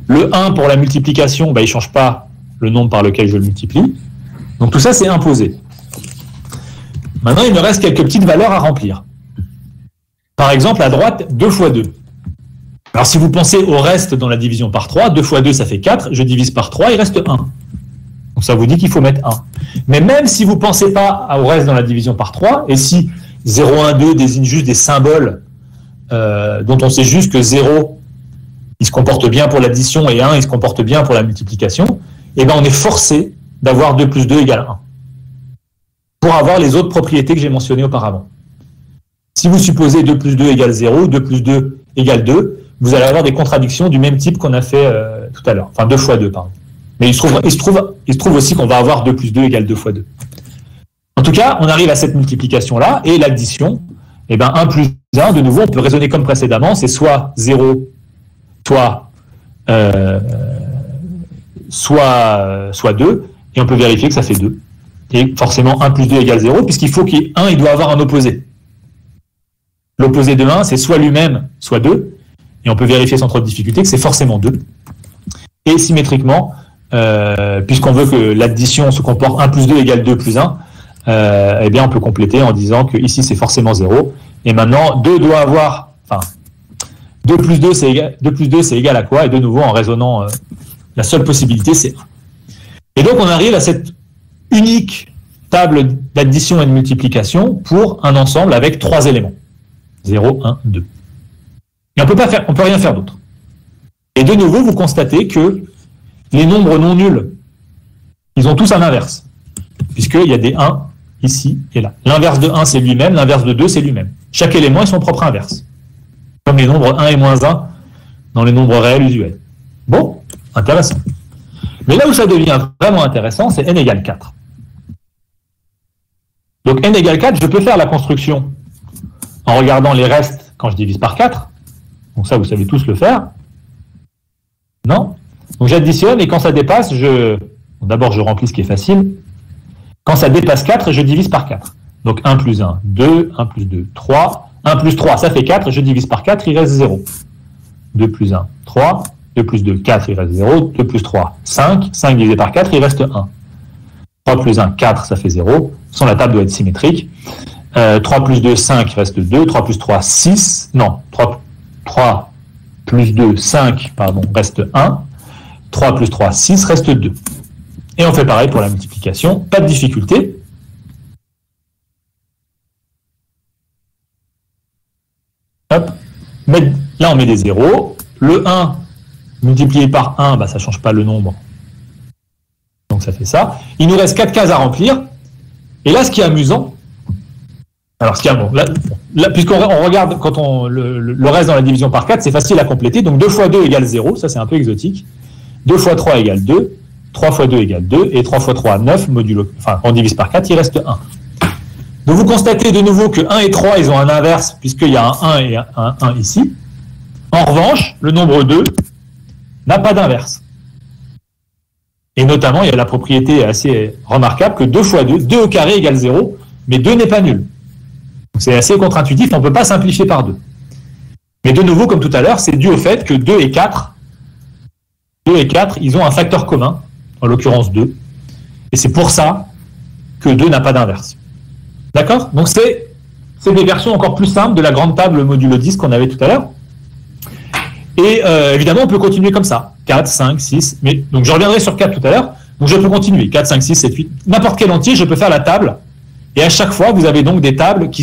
Le 1 pour la multiplication, il ne change pas le nombre par lequel je le multiplie. Donc, tout ça, c'est imposé. Maintenant, il me reste quelques petites valeurs à remplir. Par exemple, à droite, 2 fois 2. Alors, si vous pensez au reste dans la division par 3, 2 fois 2, ça fait 4. Je divise par 3, il reste 1. Donc, ça vous dit qu'il faut mettre 1. Mais même si vous ne pensez pas au reste dans la division par 3, et si 0, 1, 2 désigne juste des symboles dont on sait juste que 0, il se comporte bien pour l'addition, et 1, il se comporte bien pour la multiplication, eh bien, on est forcé d'avoir 2 plus 2 égale 1. Pour avoir les autres propriétés que j'ai mentionnées auparavant. Si vous supposez 2 plus 2 égale 0, 2 plus 2 égale 2, vous allez avoir des contradictions du même type qu'on a fait tout à l'heure. Enfin, 2 fois 2, pardon. Mais il se trouve aussi qu'on va avoir 2 plus 2 égale 2 fois 2. En tout cas, on arrive à cette multiplication-là, et l'addition, 1 plus 1, de nouveau, on peut raisonner comme précédemment, c'est soit 0, soit 2, et on peut vérifier que ça fait 2. Et forcément, 1 plus 2 égale 0, puisqu'il faut qu'il y ait 1, il doit avoir un opposé. L'opposé de 1, c'est soit lui-même, soit 2, et on peut vérifier sans trop de difficulté que c'est forcément 2. Et symétriquement, puisqu'on veut que l'addition se comporte 1 plus 2 égale 2 plus 1, on peut compléter en disant que ici c'est forcément 0. Et maintenant, 2 doit avoir, 2 plus 2 c'est égal à quoi? Et de nouveau, en raisonnant, la seule possibilité c'est 1. Et donc on arrive à cette unique table d'addition et de multiplication pour un ensemble avec 3 éléments. 0, 1, 2. Et on peut rien faire d'autre. Et de nouveau, vous constatez que les nombres non nuls, ils ont tous un inverse, puisqu'il y a des 1 ici et là. L'inverse de 1, c'est lui-même, l'inverse de 2, c'est lui-même. Chaque élément est son propre inverse, comme les nombres 1 et moins 1 dans les nombres réels usuels. Bon, intéressant. Mais là où ça devient vraiment intéressant, c'est n égale 4. Donc n égale 4, je peux faire la construction en regardant les restes quand je divise par 4. Donc ça, vous savez tous le faire. Non? Donc j'additionne et quand ça dépasse, d'abord je remplis ce qui est facile. Quand ça dépasse 4, je divise par 4. Donc 1 plus 1, 2, 1 plus 2, 3. 1 plus 3, ça fait 4, je divise par 4, il reste 0. 2 plus 1, 3. 2 plus 2, 4, il reste 0. 2 plus 3, 5. 5 divisé par 4, il reste 1. 3 plus 1, 4, ça fait 0. Sans la table doit être symétrique. 3 plus 2, 5, il reste 2. 3 plus 3, 6. Non, 3 plus 2, 5, reste 1. 3 plus 3, 6, reste 2. Et on fait pareil pour la multiplication. Pas de difficulté. Hop. Là, on met des zéros. Le 1 multiplié par 1, ça ne change pas le nombre. Donc ça fait ça. Il nous reste 4 cases à remplir. Et là, ce qui est amusant, alors puisqu'on regarde quand le reste dans la division par 4, c'est facile à compléter. Donc 2 fois 2 égale 0, ça c'est un peu exotique. 2 fois 3 égale 2, 3 fois 2 égale 2, et 3 fois 3, 9, on divise par 4, il reste 1. Donc vous constatez de nouveau que 1 et 3, ils ont un inverse, puisqu'il y a un 1 et un 1 ici. En revanche, le nombre 2 n'a pas d'inverse. Et notamment, il y a la propriété assez remarquable que 2 fois 2, 2 au carré égale 0, mais 2 n'est pas nul. C'est assez contre-intuitif, on ne peut pas simplifier par 2. Mais de nouveau, comme tout à l'heure, c'est dû au fait que 2 et 4, ils ont un facteur commun, en l'occurrence 2. Et c'est pour ça que 2 n'a pas d'inverse. D'accord? Donc c'est des versions encore plus simples de la grande table modulo 10 qu'on avait tout à l'heure. Et évidemment, on peut continuer comme ça. 4, 5, 6. Donc je reviendrai sur 4 tout à l'heure. Donc je peux continuer. 4, 5, 6, 7, 8. N'importe quel entier, je peux faire la table. Et à chaque fois, vous avez donc des tables qui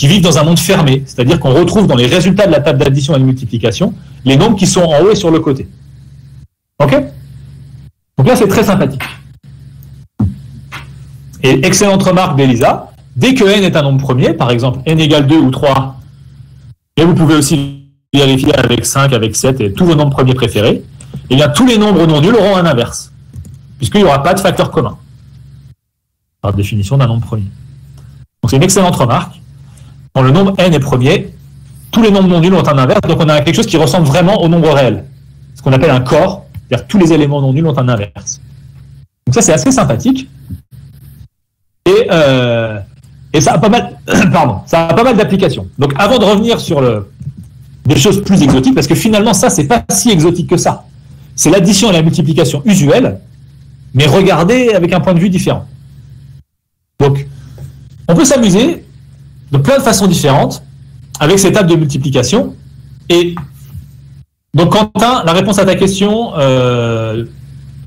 vivent dans un monde fermé. C'est-à-dire qu'on retrouve dans les résultats de la table d'addition et de multiplication les nombres qui sont en haut et sur le côté. OK? Donc là, c'est très sympathique. Et excellente remarque d'Elisa. Dès que n est un nombre premier, par exemple n égale 2 ou 3, Et vous pouvez aussi vérifier avec 5, avec 7 et tous vos nombres premiers préférés. Et bien, tous les nombres non nuls auront un inverse, puisqu'il n'y aura pas de facteur commun, par définition d'un nombre premier. Donc c'est une excellente remarque. Quand le nombre n est premier, tous les nombres non nuls ont un inverse, donc on a quelque chose qui ressemble vraiment au nombre réel. Ce qu'on appelle un corps, c'est-à-dire que tous les éléments non nuls ont un inverse. Donc ça, c'est assez sympathique. Et ça a pas mal, ça a pas mal d'applications. Donc avant de revenir sur des choses plus exotiques, parce que finalement, ça, c'est pas si exotique que ça. C'est l'addition et la multiplication usuelle, mais regardez avec un point de vue différent. Donc, on peut s'amuser de plein de façons différentes avec ces tables de multiplication. Et donc, Quentin, la réponse à ta question,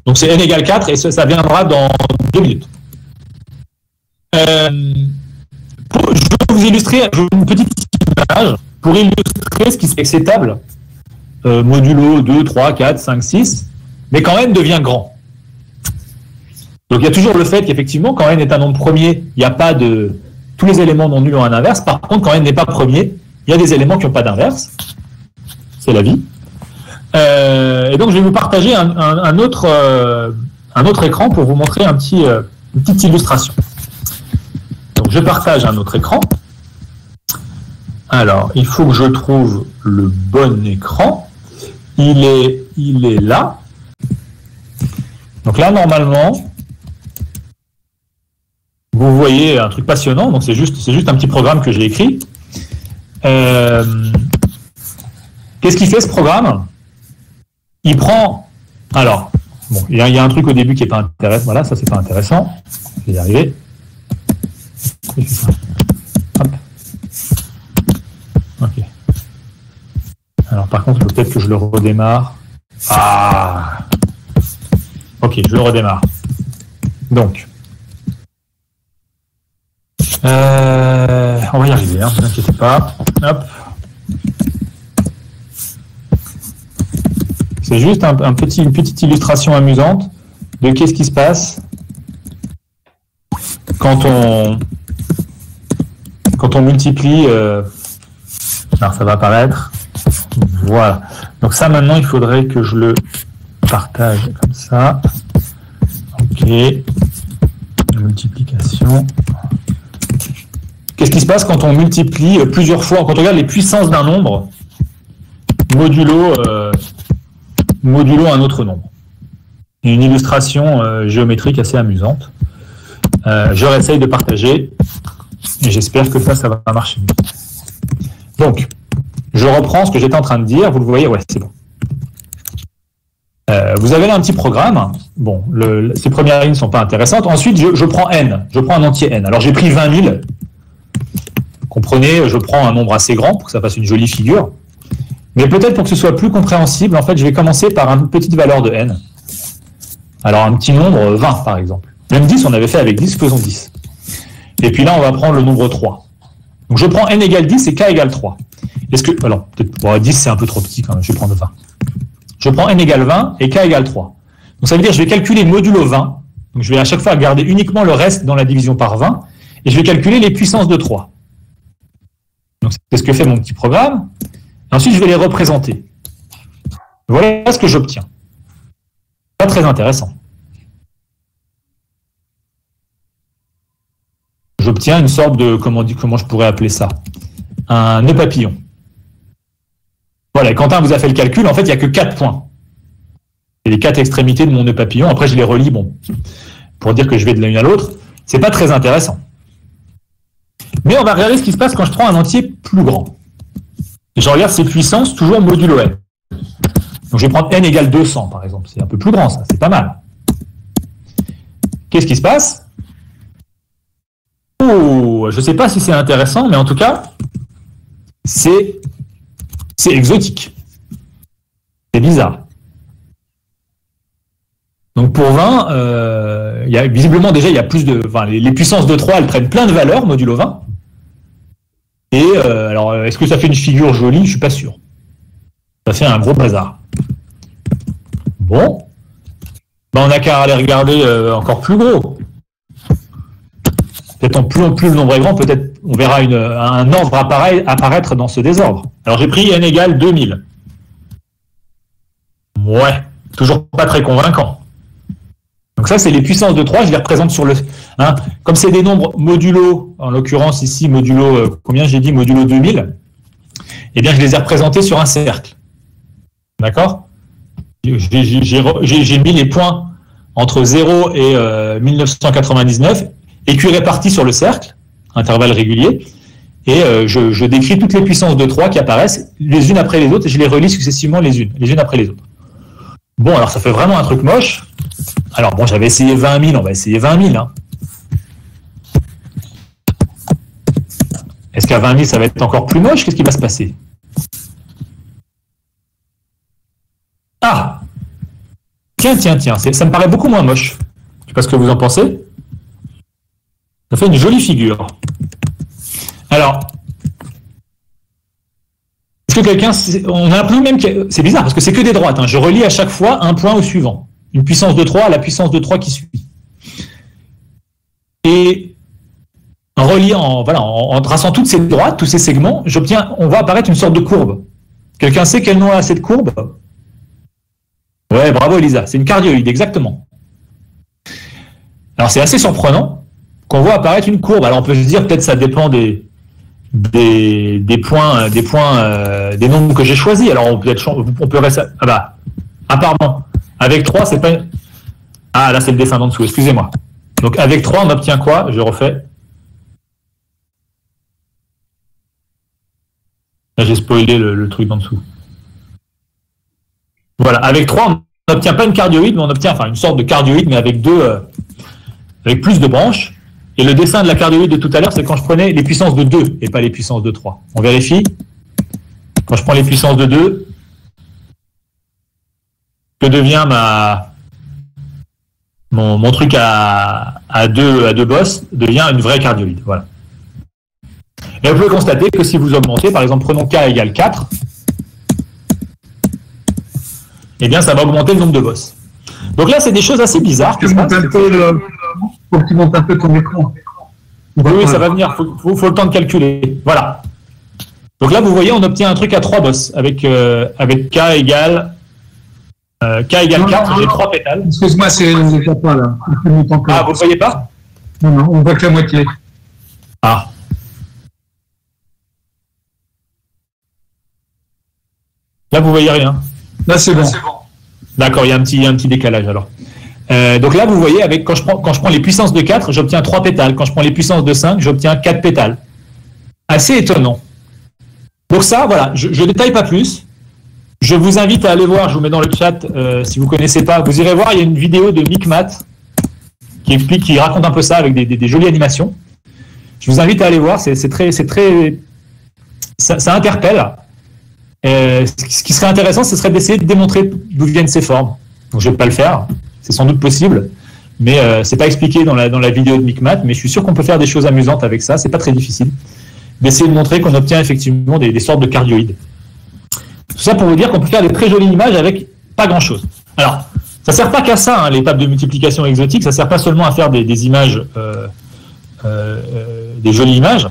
donc c'est n égale 4 et ça viendra dans 2 minutes. Je vais vous illustrer une petite image pour illustrer ce qui se fait avec ces tables, modulo 2, 3, 4, 5, 6, mais quand n devient grand. Donc il y a toujours le fait qu'effectivement, quand n est un nombre premier, il n'y a pas de... Tous les éléments non nuls ont un inverse. Par contre, quand n n'est pas premier, il y a des éléments qui n'ont pas d'inverse. C'est la vie. Et donc je vais vous partager un autre écran pour vous montrer une petite illustration. Donc je partage un autre écran. Alors, il faut que je trouve le bon écran. Il est là. Donc là, normalement, vous voyez un truc passionnant. Donc c'est juste un petit programme que j'ai écrit. Qu'est-ce qu'il fait ce programme? Il prend... Alors, bon, il y a un truc au début qui n'est pas intéressant. Voilà, ça c'est pas intéressant. Je vais y arriver. Hop. Ok. Alors par contre, peut-être que je le redémarre. Ah. Ok, je le redémarre. Donc, on va y arriver, hein, ne vous inquiétez pas. Hop. C'est juste une petite illustration amusante de qu'est-ce qui se passe quand on multiplie. Alors ça va apparaître. Voilà. Donc ça maintenant, il faudrait que je le partage comme ça. Ok. Multiplication. Qu'est-ce qui se passe quand on multiplie plusieurs fois, quand on regarde les puissances d'un nombre modulo un autre nombre? Une illustration géométrique assez amusante. Je réessaye de partager et j'espère que ça va marcher. Donc, je reprends ce que j'étais en train de dire. Vous le voyez, ouais, c'est bon. Vous avez là un petit programme. Bon, ces premières lignes ne sont pas intéressantes. Ensuite, je prends n. Je prends un entier n. Alors, j'ai pris 20 000. Comprenez, je prends un nombre assez grand pour que ça fasse une jolie figure. Mais peut-être pour que ce soit plus compréhensible, en fait, je vais commencer par une petite valeur de n. Alors, un petit nombre 20, par exemple. Même 10, on avait fait avec 10, faisons 10. Et puis là, on va prendre le nombre 3. Donc, je prends n égale 10 et k égale 3. Est-ce que... Alors, peut-être pour 10, c'est un peu trop petit quand même, je vais prendre 20. Je prends n égale 20 et k égale 3. Donc, ça veut dire que je vais calculer modulo 20. Donc, je vais à chaque fois garder uniquement le reste dans la division par 20. Et je vais calculer les puissances de 3. Donc, c'est ce que fait mon petit programme. Et ensuite, je vais les représenter. Voilà ce que j'obtiens. Pas très intéressant. J'obtiens une sorte de, comment je pourrais appeler ça? Un nœud papillon. Voilà, Quentin vous a fait le calcul, en fait, il n'y a que 4 points. C'est les 4 extrémités de mon nœud papillon. Après, je les relis, bon, pour dire que je vais de l'une à l'autre. C'est pas très intéressant. Mais on va regarder ce qui se passe quand je prends un entier plus grand. Et je regarde ses puissances, toujours modulo n. Donc je vais prendre n égale 200, par exemple. C'est un peu plus grand, ça, c'est pas mal. Qu'est-ce qui se passe? Oh, je ne sais pas si c'est intéressant, mais en tout cas, c'est exotique. C'est bizarre. Donc pour 20, visiblement déjà, il y a plus de... Enfin, les puissances de 3, elles prennent plein de valeurs, modulo 20. Et alors, est-ce que ça fait une figure jolie? Je ne suis pas sûr. Ça fait un gros bazar. Bon. Ben, on n'a qu'à aller regarder encore plus gros. Peut-être en plus le nombre est grand, peut-être on verra un ordre apparaître dans ce désordre. Alors j'ai pris n égale 2000. Ouais, toujours pas très convaincant. Donc ça, c'est les puissances de 3, je les représente sur le... Hein, comme c'est des nombres modulo, en l'occurrence ici, modulo, combien j'ai dit, modulo 2000, eh bien je les ai représentés sur un cercle. D'accord? J'ai mis les points entre 0 et 1999, et puis répartis sur le cercle, intervalle régulier, et je décris toutes les puissances de 3 qui apparaissent les unes après les autres, et je les relis successivement les unes après les autres. Bon, alors ça fait vraiment un truc moche. Alors bon, j'avais essayé 20 000, on va essayer 20 000. Hein. Est-ce qu'à 20 000, ça va être encore plus moche? Qu'est-ce qui va se passer? Ah! Tiens, ça me paraît beaucoup moins moche. Je ne sais pas ce que vous en pensez. Ça fait une jolie figure. Alors, est-ce que quelqu'un... On a l'impression même que... C'est bizarre, parce que c'est que des droites. Hein. Je relie à chaque fois un point au suivant. Une puissance de 3 à la puissance de 3 qui suit. Et en reliant, voilà, en traçant toutes ces droites, tous ces segments, on voit apparaître une sorte de courbe. Quelqu'un sait quel nom a cette courbe? Ouais, bravo Elisa, c'est une cardioïde, exactement. Alors c'est assez surprenant qu'on voit apparaître une courbe. Alors on peut se dire peut-être ça dépend des points, des nombres que j'ai choisis. Alors on peut rester... apparemment, avec 3, c'est pas... Ah, là c'est le dessin d'en dessous, excusez-moi. Donc avec 3, on obtient quoi? Je refais. Là j'ai spoilé le truc d'en dessous. Voilà, avec 3, on n'obtient pas une cardioïde, mais on obtient une sorte de cardioïde, mais avec avec plus de branches. Et le dessin de la cardioïde de tout à l'heure, c'est quand je prenais les puissances de 2 et pas les puissances de 3. On vérifie. Quand je prends les puissances de 2, que devient mon truc à deux bosses devient une vraie cardioïde. Voilà. Et vous pouvez constater que si vous augmentez, par exemple, prenons k égale 4, eh bien, ça va augmenter le nombre de bosses. Donc là, c'est des choses assez bizarres. Faut que tu montes un peu ton écran. Oui, ça va venir. Il faut le temps de calculer. Voilà. Donc là, vous voyez, on obtient un truc à 3 bosses avec k égale 4, j'ai 3 pétales. Excuse-moi, c'est on ne voit pas là. Ah, vous ne voyez pas? Non, on voit que la moitié. Ah. Là, vous voyez rien. Là, c'est bon. D'accord, il y a un petit décalage alors. Donc là, vous voyez, quand je prends les puissances de 4, j'obtiens 3 pétales. Quand je prends les puissances de 5, j'obtiens 4 pétales. Assez étonnant. Donc ça, voilà, je ne détaille pas plus. Je vous invite à aller voir, je vous mets dans le chat, si vous ne connaissez pas, vous irez voir, il y a une vidéo de Micmat qui raconte un peu ça avec des jolies animations. Je vous invite à aller voir, ça interpelle. Ce qui serait intéressant, ce serait d'essayer de démontrer d'où viennent ces formes. Donc, je ne vais pas le faire, c'est sans doute possible, mais ce n'est pas expliqué dans la vidéo de Micmat, mais je suis sûr qu'on peut faire des choses amusantes avec ça, c'est pas très difficile, d'essayer de montrer qu'on obtient effectivement des sortes de cardioïdes. Tout ça pour vous dire qu'on peut faire des très jolies images avec pas grand-chose. Alors, ça ne sert pas qu'à ça, hein, les tables de multiplication exotiques, ça ne sert pas seulement à faire des images, des jolies images.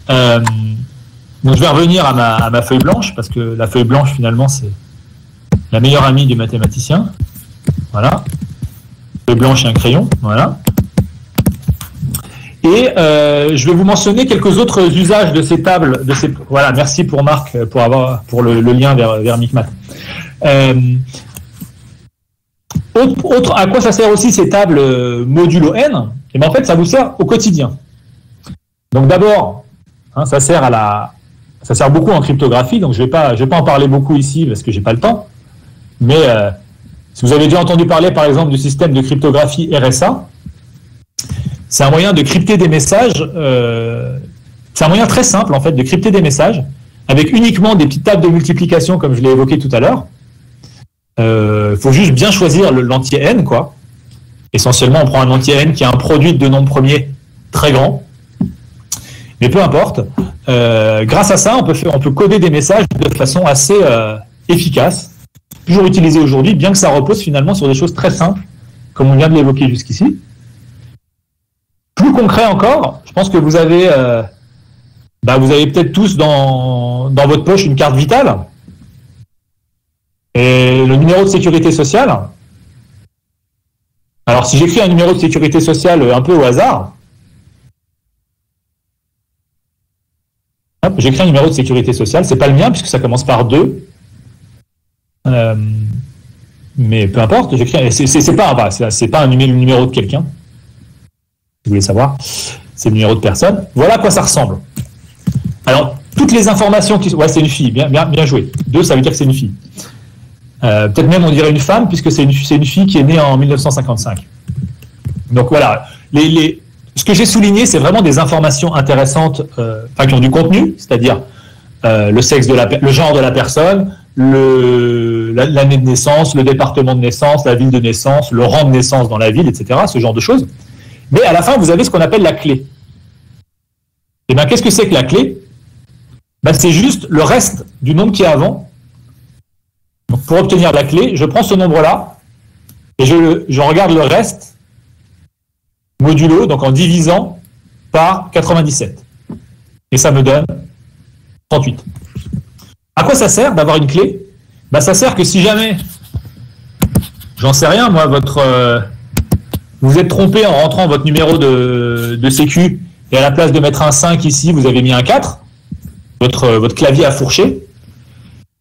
Donc je vais revenir à ma feuille blanche, parce que la feuille blanche, finalement, c'est la meilleure amie du mathématicien. Voilà. Feuille blanche et un crayon. Voilà. Et je vais vous mentionner quelques autres usages de ces tables. Voilà, merci pour Marc pour le lien vers Micmat. À quoi ça sert aussi ces tables modulo n? Et bien en fait, ça vous sert au quotidien. Donc d'abord, hein, ça sert beaucoup en cryptographie, donc je vais pas en parler beaucoup ici parce que j'ai pas le temps. Mais si vous avez déjà entendu parler, par exemple, du système de cryptographie RSA, c'est un moyen de crypter des messages. C'est un moyen très simple en fait de crypter des messages avec uniquement des petites tables de multiplication, comme je l'ai évoqué tout à l'heure. Il faut juste bien choisir l'entier n, quoi. Essentiellement, on prend un entier n qui a un produit de deux nombres premiers très grand. Mais peu importe. Grâce à ça, on peut coder des messages de façon assez efficace, toujours utilisé aujourd'hui, bien que ça repose finalement sur des choses très simples, comme on vient de l'évoquer jusqu'ici. Plus concret encore, je pense que vous avez bah, vous avez peut-être tous dans votre poche une carte vitale et le numéro de sécurité sociale. Alors, si j'écris un numéro de sécurité sociale un peu au hasard, j'écris un numéro de sécurité sociale, c'est pas le mien puisque ça commence par 2. Mais peu importe, j'écris. C'est pas un numéro de quelqu'un. Vous voulez savoir, c'est le numéro de personne. Voilà à quoi ça ressemble. Alors, toutes les informations qui... Ouais, c'est une fille, bien joué. 2, ça veut dire que c'est une fille. Peut-être même on dirait une femme, puisque c'est une fille qui est née en 1955. Donc voilà, ce que j'ai souligné, c'est vraiment des informations intéressantes, qui ont du contenu, c'est-à-dire le sexe le genre de la personne, l'année de naissance, le département de naissance, la ville de naissance, le rang de naissance dans la ville, etc., ce genre de choses. Mais à la fin, vous avez ce qu'on appelle la clé. Et bien, qu'est-ce que c'est que la clé? Ben, c'est juste le reste du nombre qui est avant. Donc, pour obtenir la clé, je prends ce nombre-là et je regarde le reste modulo, donc en divisant par 97. Et ça me donne 38. À quoi ça sert d'avoir une clé? Ben, ça sert que si jamais, j'en sais rien, moi, vous êtes trompé en rentrant votre numéro de sécu et à la place de mettre un 5 ici, vous avez mis un 4, votre clavier a fourché,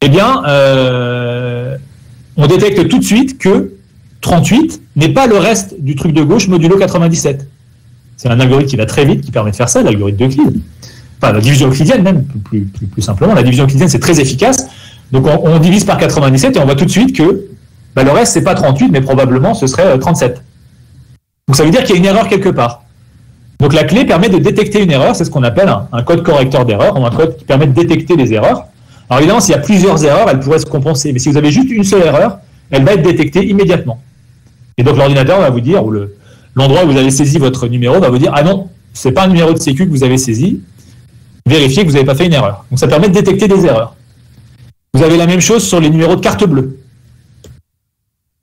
eh bien, on détecte tout de suite que 38 n'est pas le reste du truc de gauche modulo 97. C'est un algorithme qui va très vite, qui permet de faire ça, l'algorithme d'Euclide. Enfin, la division euclidienne même, plus simplement. La division euclidienne, c'est très efficace. Donc, on divise par 97 et on voit tout de suite que le reste, c'est pas 38, mais probablement ce serait 37. Donc, ça veut dire qu'il y a une erreur quelque part. Donc, la clé permet de détecter une erreur. C'est ce qu'on appelle un code correcteur d'erreur, ou un code qui permet de détecter les erreurs. Alors, évidemment, s'il y a plusieurs erreurs, elles pourraient se compenser. Mais si vous avez juste une seule erreur, elle va être détectée immédiatement. Et donc, l'ordinateur va vous dire, ou l'endroit où vous avez saisi votre numéro va vous dire, ah non, c'est pas un numéro de sécu que vous avez saisi. Vérifiez que vous n'avez pas fait une erreur. Donc, ça permet de détecter des erreurs. Vous avez la même chose sur les numéros de carte bleue.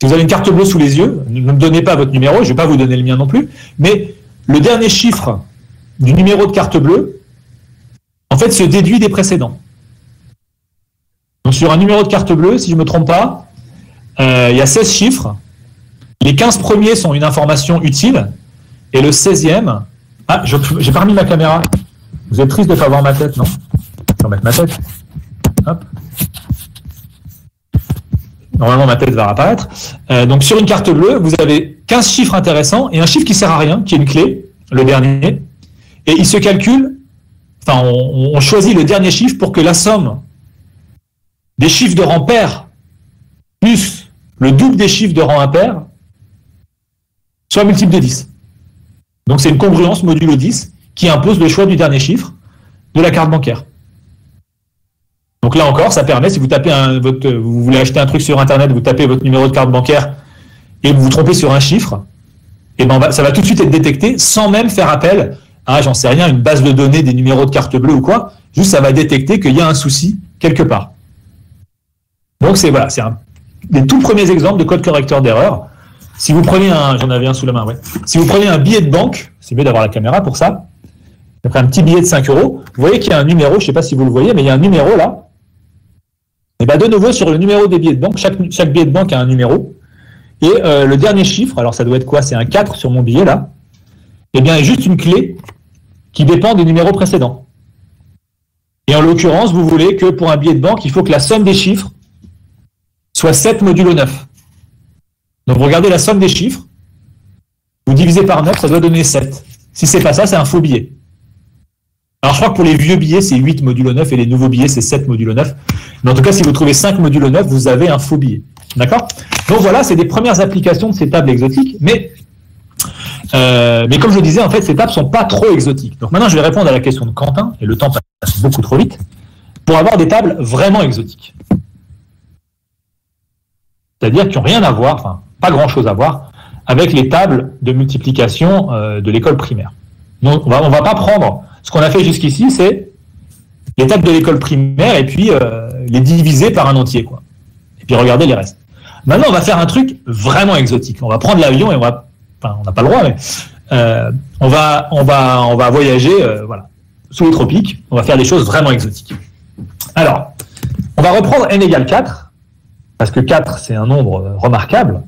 Si vous avez une carte bleue sous les yeux, ne me donnez pas votre numéro, je ne vais pas vous donner le mien non plus, mais le dernier chiffre du numéro de carte bleue, en fait, se déduit des précédents. Donc, sur un numéro de carte bleue, si je ne me trompe pas, il y a 16 chiffres. Les 15 premiers sont une information utile, et le 16e... Ah, j'ai pas remis ma caméra. Vous êtes triste de ne pas voir ma tête, non? Je vais remettre ma tête. Hop. Normalement, ma tête va apparaître. Donc, sur une carte bleue, vous avez 15 chiffres intéressants et un chiffre qui ne sert à rien, qui est une clé, le dernier. Et il se calcule, enfin, on choisit le dernier chiffre pour que la somme des chiffres de rang pair plus le double des chiffres de rang impair soit multiple de 10. Donc, c'est une congruence modulo 10 qui impose le choix du dernier chiffre de la carte bancaire. Donc là encore, ça permet, si vous tapez vous voulez acheter un truc sur Internet, vous tapez votre numéro de carte bancaire et vous vous trompez sur un chiffre, et ben ça va tout de suite être détecté sans même faire appel à, j'en sais rien, une base de données des numéros de carte bleue ou quoi. Juste, ça va détecter qu'il y a un souci quelque part. Donc c'est un des tout premiers exemples de code correcteur d'erreur. Si vous prenez j'en avais un sous la main, ouais. Si vous prenez un billet de banque, c'est mieux d'avoir la caméra pour ça. Après un petit billet de 5 €, vous voyez qu'il y a un numéro, je ne sais pas si vous le voyez, mais il y a un numéro là. Et bien de nouveau, sur le numéro des billets de banque, chaque billet de banque a un numéro. Et le dernier chiffre, alors ça doit être quoi? C'est un 4 sur mon billet là. Et bien, est juste une clé qui dépend des numéros précédents. Et en l'occurrence, vous voulez que pour un billet de banque, il faut que la somme des chiffres soit 7 modulo 9. Donc vous regardez la somme des chiffres, vous divisez par 9, ça doit donner 7. Si c'est pas ça, c'est un faux billet. Alors, je crois que pour les vieux billets, c'est 8 modulo 9 et les nouveaux billets, c'est 7 modulo 9. Mais en tout cas, si vous trouvez 5 modulo 9, vous avez un faux billet. D'accord? Donc voilà, c'est des premières applications de ces tables exotiques. Mais comme je le disais, en fait, ces tables ne sont pas trop exotiques. Donc maintenant, je vais répondre à la question de Quentin, et le temps passe beaucoup trop vite, pour avoir des tables vraiment exotiques. C'est-à-dire qui n'ont rien à voir, enfin, pas grand-chose à voir, avec les tables de multiplication de l'école primaire. Donc, on va pas prendre... Ce qu'on a fait jusqu'ici, c'est les tables de l'école primaire et puis les diviser par un entier, quoi. Et puis regarder les restes. Maintenant, on va faire un truc vraiment exotique. On va prendre l'avion et on n'a pas le droit, mais on va voyager, voilà, sous les tropiques, on va faire des choses vraiment exotiques. Alors, on va reprendre n égale 4, parce que 4, c'est un nombre remarquable,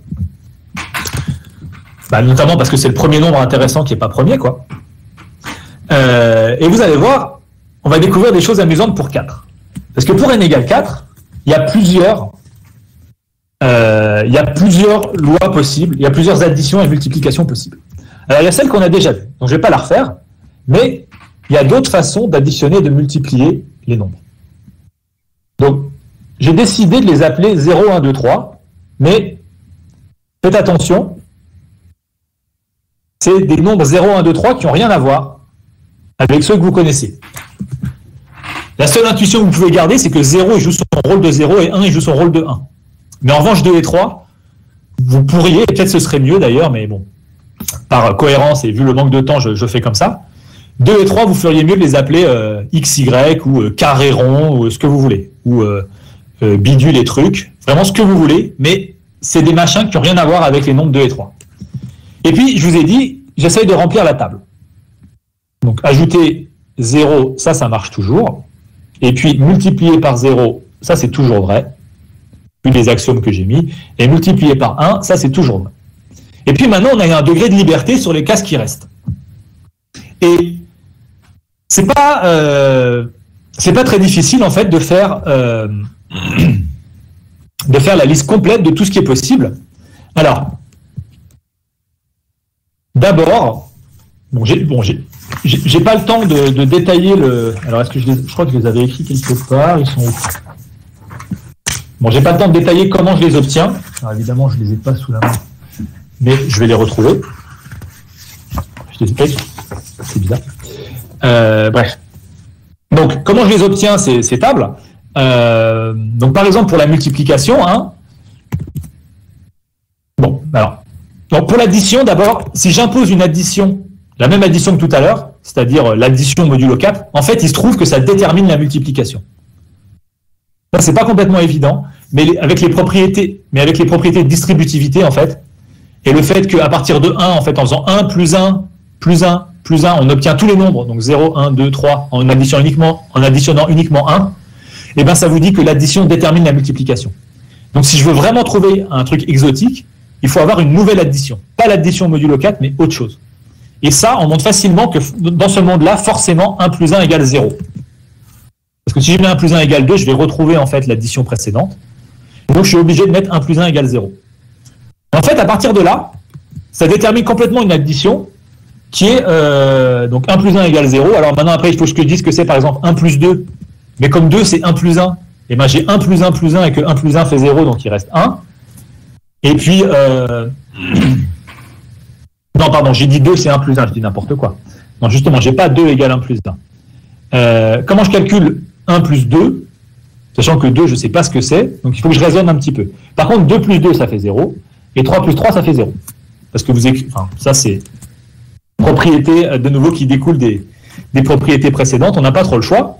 notamment parce que c'est le premier nombre intéressant qui n'est pas premier, quoi. Et vous allez voir, on va découvrir des choses amusantes pour 4. Parce que pour n égale 4, il y a plusieurs lois possibles, il y a plusieurs additions et multiplications possibles. Alors, il y a celle qu'on a déjà vue, donc je ne vais pas la refaire, mais il y a d'autres façons d'additionner et de multiplier les nombres. Donc, j'ai décidé de les appeler 0, 1, 2, 3, mais faites attention, c'est des nombres 0, 1, 2, 3 qui n'ont rien à voir avec ceux que vous connaissez. La seule intuition que vous pouvez garder, c'est que 0 il joue son rôle de 0 et 1 il joue son rôle de 1. Mais en revanche, 2 et 3, vous pourriez, et peut-être ce serait mieux d'ailleurs, mais bon, par cohérence et vu le manque de temps, je fais comme ça. 2 et 3, vous feriez mieux de les appeler XY ou carré rond ou ce que vous voulez. Ou bidule et trucs. Vraiment ce que vous voulez, mais c'est des machins qui n'ont rien à voir avec les nombres 2 et 3. Et puis, je vous ai dit, j'essaye de remplir la table. Donc, ajouter 0, ça marche toujours. Et puis, multiplier par 0, ça c'est toujours vrai. Vu les axiomes que j'ai mis. Et multiplier par 1, ça c'est toujours vrai. Et puis maintenant, on a un degré de liberté sur les cases qui restent. Et c'est pas très difficile en fait de faire la liste complète de tout ce qui est possible. Alors, d'abord, j'ai pas le temps de détailler le. Alors, est-ce que je crois que je les avais écrits quelque part. Ils sont où? Bon, j'ai pas le temps de détailler comment je les obtiens. Alors, évidemment, je les ai pas sous la main, mais je vais les retrouver. Je les ai. C'est bizarre. Bref. Donc, comment je les obtiens, ces tables? Donc, par exemple, pour la multiplication, hein. Bon, alors. Donc, pour l'addition, d'abord, si j'impose une addition, la même addition que tout à l'heure, c'est-à-dire l'addition modulo 4, en fait, il se trouve que ça détermine la multiplication. Ça, c'est pas complètement évident, mais avec les propriétés de distributivité, en fait, et le fait qu'à partir de 1, en fait, en faisant 1 plus 1 plus 1 plus 1, on obtient tous les nombres, donc 0, 1, 2, 3, en additionnant uniquement 1, et bien ça vous dit que l'addition détermine la multiplication. Donc si je veux vraiment trouver un truc exotique, il faut avoir une nouvelle addition. Pas l'addition modulo 4, mais autre chose. Et ça, on montre facilement que dans ce monde-là, forcément, 1 plus 1 égale 0. Parce que si je mets 1 plus 1 égale 2, je vais retrouver en fait l'addition précédente. Donc je suis obligé de mettre 1 plus 1 égale 0. En fait, à partir de là, ça détermine complètement une addition qui est donc 1 plus 1 égale 0. Alors maintenant, après, il faut que je te dise que c'est par exemple 1 plus 2. Mais comme 2, c'est 1 plus 1, et ben j'ai 1 plus 1 plus 1 et que 1 plus 1 fait 0, donc il reste 1. Et puis, non, pardon, j'ai dit 2, c'est 1 plus 1, je dis n'importe quoi. Non, justement, j'ai pas 2 égale 1 plus 1. Comment je calcule 1 plus 2, sachant que 2, je ne sais pas ce que c'est, donc il faut que je raisonne un petit peu. Par contre, 2 plus 2, ça fait 0, et 3 plus 3, ça fait 0. Parce que ça c'est une propriété, de nouveau, qui découle des propriétés précédentes, on n'a pas trop le choix.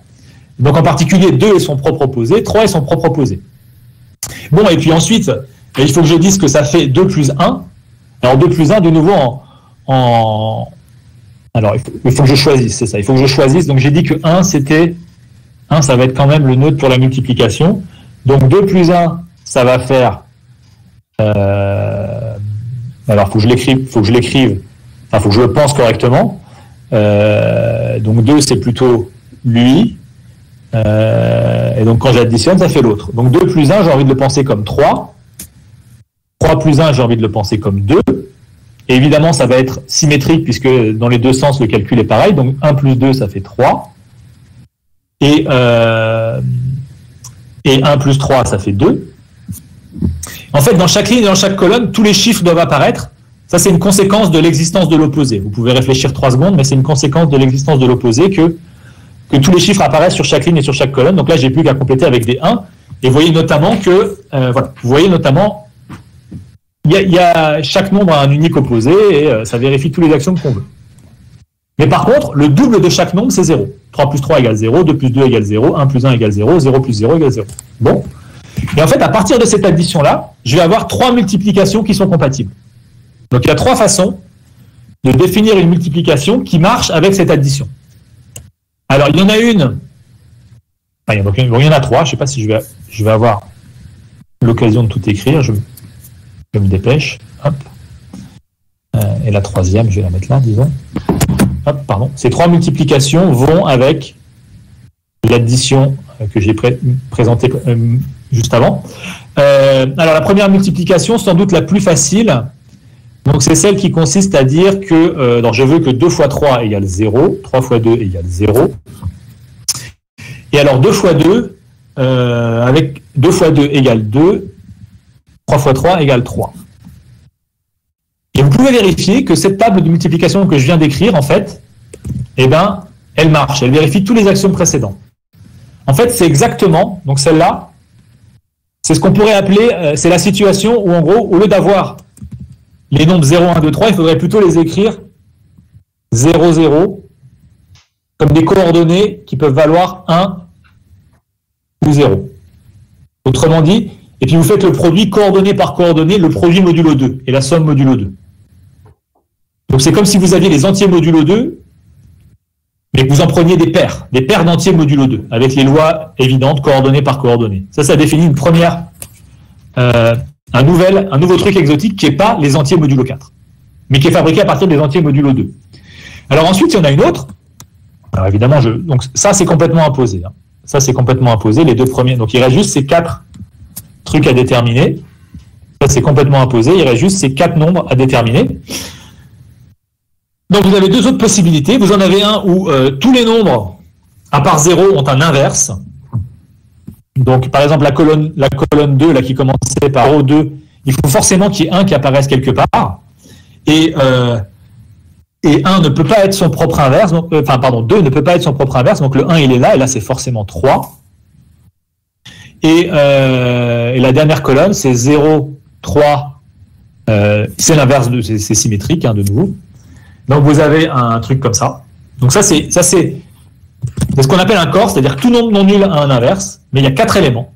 Donc en particulier, 2 est son propre opposé, 3 est son propre opposé. Bon, et puis ensuite, il faut que je dise que ça fait 2 plus 1. Alors 2 plus 1, de nouveau, alors il faut que je choisisse, c'est ça, il faut que je choisisse. Donc j'ai dit que 1, c'était 1, ça va être quand même le nœud pour la multiplication. Donc 2 plus 1, ça va faire... alors il faut que je l'écrive, faut que je le pense correctement. Donc 2, c'est plutôt lui. Et donc quand j'additionne, ça fait l'autre. Donc 2 plus 1, j'ai envie de le penser comme 3. 3 plus 1, j'ai envie de le penser comme 2. Et évidemment, ça va être symétrique puisque dans les deux sens, le calcul est pareil. Donc 1 plus 2, ça fait 3. Et 1 plus 3, ça fait 2. En fait, dans chaque ligne et dans chaque colonne, tous les chiffres doivent apparaître. Ça, c'est une conséquence de l'existence de l'opposé. Vous pouvez réfléchir 3 secondes, mais c'est une conséquence de l'existence de l'opposé que tous les chiffres apparaissent sur chaque ligne et sur chaque colonne. Donc là, j'ai plus qu'à compléter avec des 1. Et vous voyez notamment que, il y a chaque nombre a un unique opposé et ça vérifie tous les axiomes qu'on veut. Mais par contre, le double de chaque nombre, c'est 0. 3 plus 3 égale 0, 2 plus 2 égale 0, 1 plus 1 égale 0, 0 plus 0 égale 0. Bon. Et en fait, à partir de cette addition-là, je vais avoir 3 multiplications qui sont compatibles. Donc il y a 3 façons de définir une multiplication qui marche avec cette addition. Alors, il y en a une. Enfin, il y en a trois. Je ne sais pas si je vais avoir l'occasion de tout écrire. Je me dépêche. Hop. Et la troisième, je vais la mettre là, disons. Hop, pardon. Ces trois multiplications vont avec l'addition que j'ai présentée juste avant. Alors, la première multiplication, sans doute la plus facile, donc c'est celle qui consiste à dire que je veux que 2 fois 3 égale 0, 3 fois 2 égale 0. Et alors 2 fois 2, avec 2 fois 2 égale 2, 3 fois 3 égale 3. Et vous pouvez vérifier que cette table de multiplication que je viens d'écrire, en fait, eh ben, elle marche, elle vérifie tous les axiomes précédents. En fait, c'est exactement, donc celle-là, c'est ce qu'on pourrait appeler, c'est la situation où, en gros, au lieu d'avoir les nombres 0, 1, 2, 3, il faudrait plutôt les écrire 0, 0, comme des coordonnées qui peuvent valoir 1 ou 0. Autrement dit, et puis vous faites le produit coordonnée par coordonnée, le produit modulo 2 et la somme modulo 2. Donc c'est comme si vous aviez les entiers modulo 2, mais que vous en preniez des paires d'entiers modulo 2, avec les lois évidentes, coordonnées par coordonnées. Ça définit une première, un nouveau truc exotique qui n'est pas les entiers modulo 4, mais qui est fabriqué à partir des entiers modulo 2. Alors ensuite, il y en a une autre. Alors évidemment, donc ça c'est complètement imposé. Hein. Ça c'est complètement imposé, les deux premiers. Donc il reste juste ces 4 trucs à déterminer. Ça c'est complètement imposé, il reste juste ces 4 nombres à déterminer. Donc vous avez deux autres possibilités. Vous en avez un où tous les nombres, à part 0, ont un inverse. Donc par exemple la colonne 2, là, qui commençait par 0,2, il faut forcément qu'il y ait 1 qui apparaisse quelque part. Et 1 ne peut pas être son propre inverse, donc, 2 ne peut pas être son propre inverse, donc le 1 il est là, et là c'est forcément 3. Et la dernière colonne, c'est 0, 3, c'est l'inverse, c'est symétrique, hein, de nouveau. Donc vous avez un truc comme ça. Donc ça c'est ce qu'on appelle un corps, c'est-à-dire que tout nombre non nul a un inverse, mais il y a 4 éléments,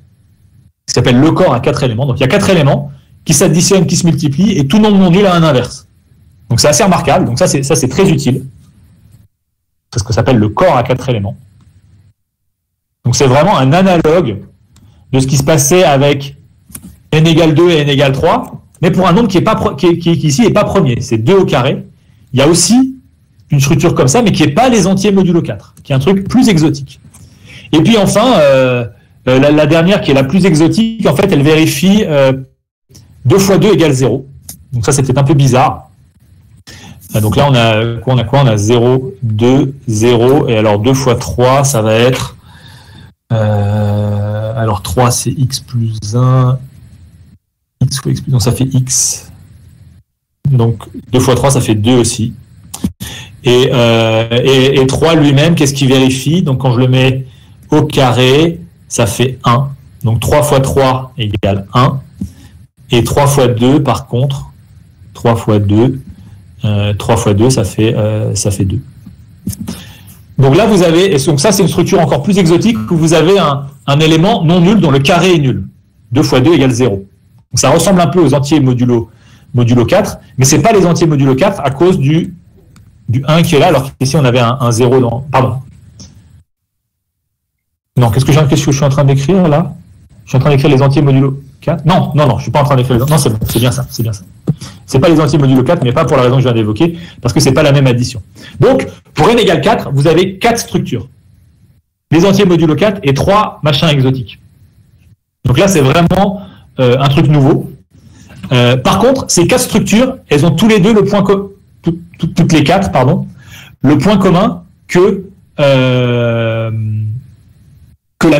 qui s'appelle le corps à 4 éléments. Donc il y a 4 éléments qui s'additionnent, qui se multiplient, et tout nombre non nul a un inverse. Donc c'est assez remarquable, donc ça c'est très utile. C'est ce que s'appelle le corps à 4 éléments. Donc c'est vraiment un analogue de ce qui se passait avec n égale 2 et n égale 3, mais pour un nombre qui ici n'est pas premier, c'est 2 au carré. Il y a aussi une structure comme ça, mais qui n'est pas les entiers modulo 4, qui est un truc plus exotique. Et puis enfin, la dernière qui est la plus exotique, en fait, elle vérifie 2 fois 2 égale 0. Donc ça, c'était un peu bizarre. Donc là, on a quoi? On a 0, 2, 0, et alors 2 fois 3, ça va être... alors 3, c'est x plus 1, x fois x plus 1, ça fait x. Donc 2 fois 3, ça fait 2 aussi. Et 3 lui-même, qu'est-ce qu'il vérifie? Donc quand je le mets au carré, ça fait 1. Donc 3 fois 3 égale 1. Et 3 fois 2, par contre, 3 fois 2, ça fait 2. Donc là, vous avez, et donc ça c'est une structure encore plus exotique, où vous avez un élément non nul dont le carré est nul. 2 fois 2 égale 0. Donc ça ressemble un peu aux entiers modulo 4, mais ce n'est pas les entiers modulo 4 à cause du 1 qui est là, alors qu'ici on avait un 0 dans... Pardon. Non, qu'est-ce que je suis en train d'écrire là? Je suis en train d'écrire les entiers modulo 4. Non, je ne suis pas en train d'écrire les... Non, c'est bon, c'est bien ça. C'est pas les entiers modulo 4, mais pas pour la raison que je viens d'évoquer, parce que ce n'est pas la même addition. Donc, pour n égale 4, vous avez 4 structures. Les entiers modulo 4 et 3 machins exotiques. Donc là, c'est vraiment un truc nouveau. Par contre, ces 4 structures, elles ont tous les deux le point toutes les 4, pardon, le point commun que la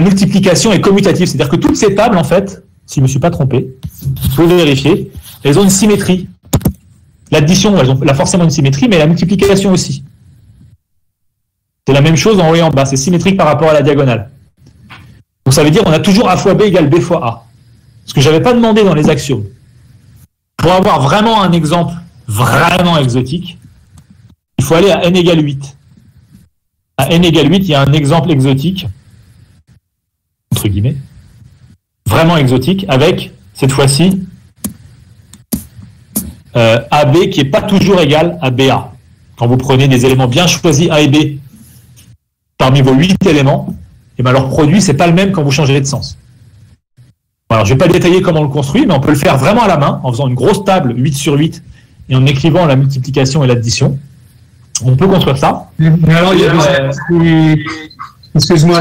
multiplication est commutative. C'est-à-dire que toutes ces tables, en fait, si je ne me suis pas trompé, vous pouvez vérifier, elles ont une symétrie. L'addition, elles ont forcément une symétrie, mais la multiplication aussi. C'est la même chose en haut et en bas, c'est symétrique par rapport à la diagonale. Donc ça veut dire qu'on a toujours A fois B égale B fois A. Ce que je n'avais pas demandé dans les axiomes. Pour avoir vraiment un exemple vraiment exotique, il faut aller à n égale 8. À n égale 8, il y a un exemple exotique, entre guillemets, vraiment exotique, avec, cette fois-ci, AB qui n'est pas toujours égal à BA. Quand vous prenez des éléments bien choisis, A et B, parmi vos 8 éléments, et ben leur produit, c'est pas le même quand vous changez de sens. Alors, je ne vais pas détailler comment on le construit, mais on peut le faire vraiment à la main, en faisant une grosse table 8 sur 8 et en écrivant la multiplication et l'addition. On peut construire ça. Mais alors, il y a des... Excuse-moi,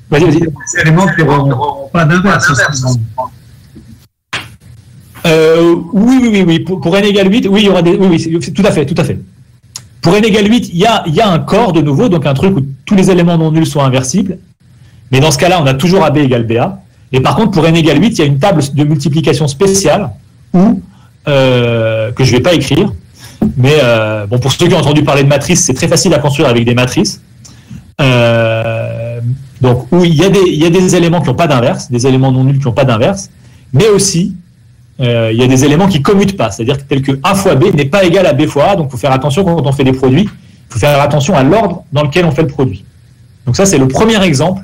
vas-y. Des éléments qui n'auront pas d'inverse. Oui. Pour n égale 8, oui, il y aura des... Oui, tout à fait. Pour n égale 8, il y a un corps de nouveau, donc un truc où tous les éléments non nuls sont inversibles. Mais dans ce cas-là, on a toujours AB égale BA. Et par contre, pour n égale 8, il y a une table de multiplication spéciale que je ne vais pas écrire. Mais bon, pour ceux qui ont entendu parler de matrices, c'est très facile à construire avec des matrices. Donc, où il y a des éléments qui n'ont pas d'inverse, des éléments non nuls qui n'ont pas d'inverse, mais aussi, il y a des éléments qui ne commutent pas, c'est-à-dire tel que A fois B n'est pas égal à B fois A, donc il faut faire attention quand on fait des produits, il faut faire attention à l'ordre dans lequel on fait le produit. Donc ça, c'est le premier exemple,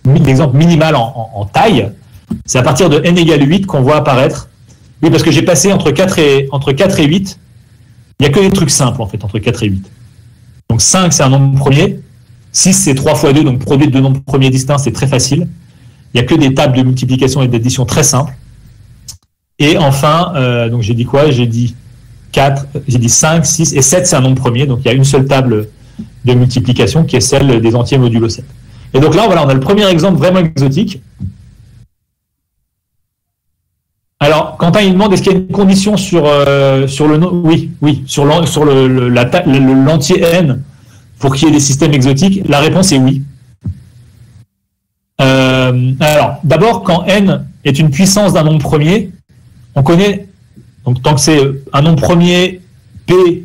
l'exemple minimal en taille. C'est à partir de n égale 8 qu'on voit apparaître. Oui, parce que j'ai passé entre 4 et 8, il n'y a que des trucs simples, en fait, entre 4 et 8. Donc 5, c'est un nombre premier. 6, c'est 3 fois 2, donc produit de deux nombres premiers distincts, c'est très facile. Il n'y a que des tables de multiplication et d'addition très simples. Et enfin, donc j'ai dit quoi? J'ai dit 4, j'ai dit 5, 6 et 7, c'est un nombre premier. Donc il y a une seule table de multiplication qui est celle des entiers modulo 7. Et donc là, voilà, on a le premier exemple vraiment exotique. Alors, Quentin, il demande est-ce qu'il y a une condition sur le sur l'entier n pour qu'il y ait des systèmes exotiques. La réponse est oui. Alors, d'abord, quand n est une puissance d'un nombre premier, on connaît, donc tant que c'est un nombre premier, p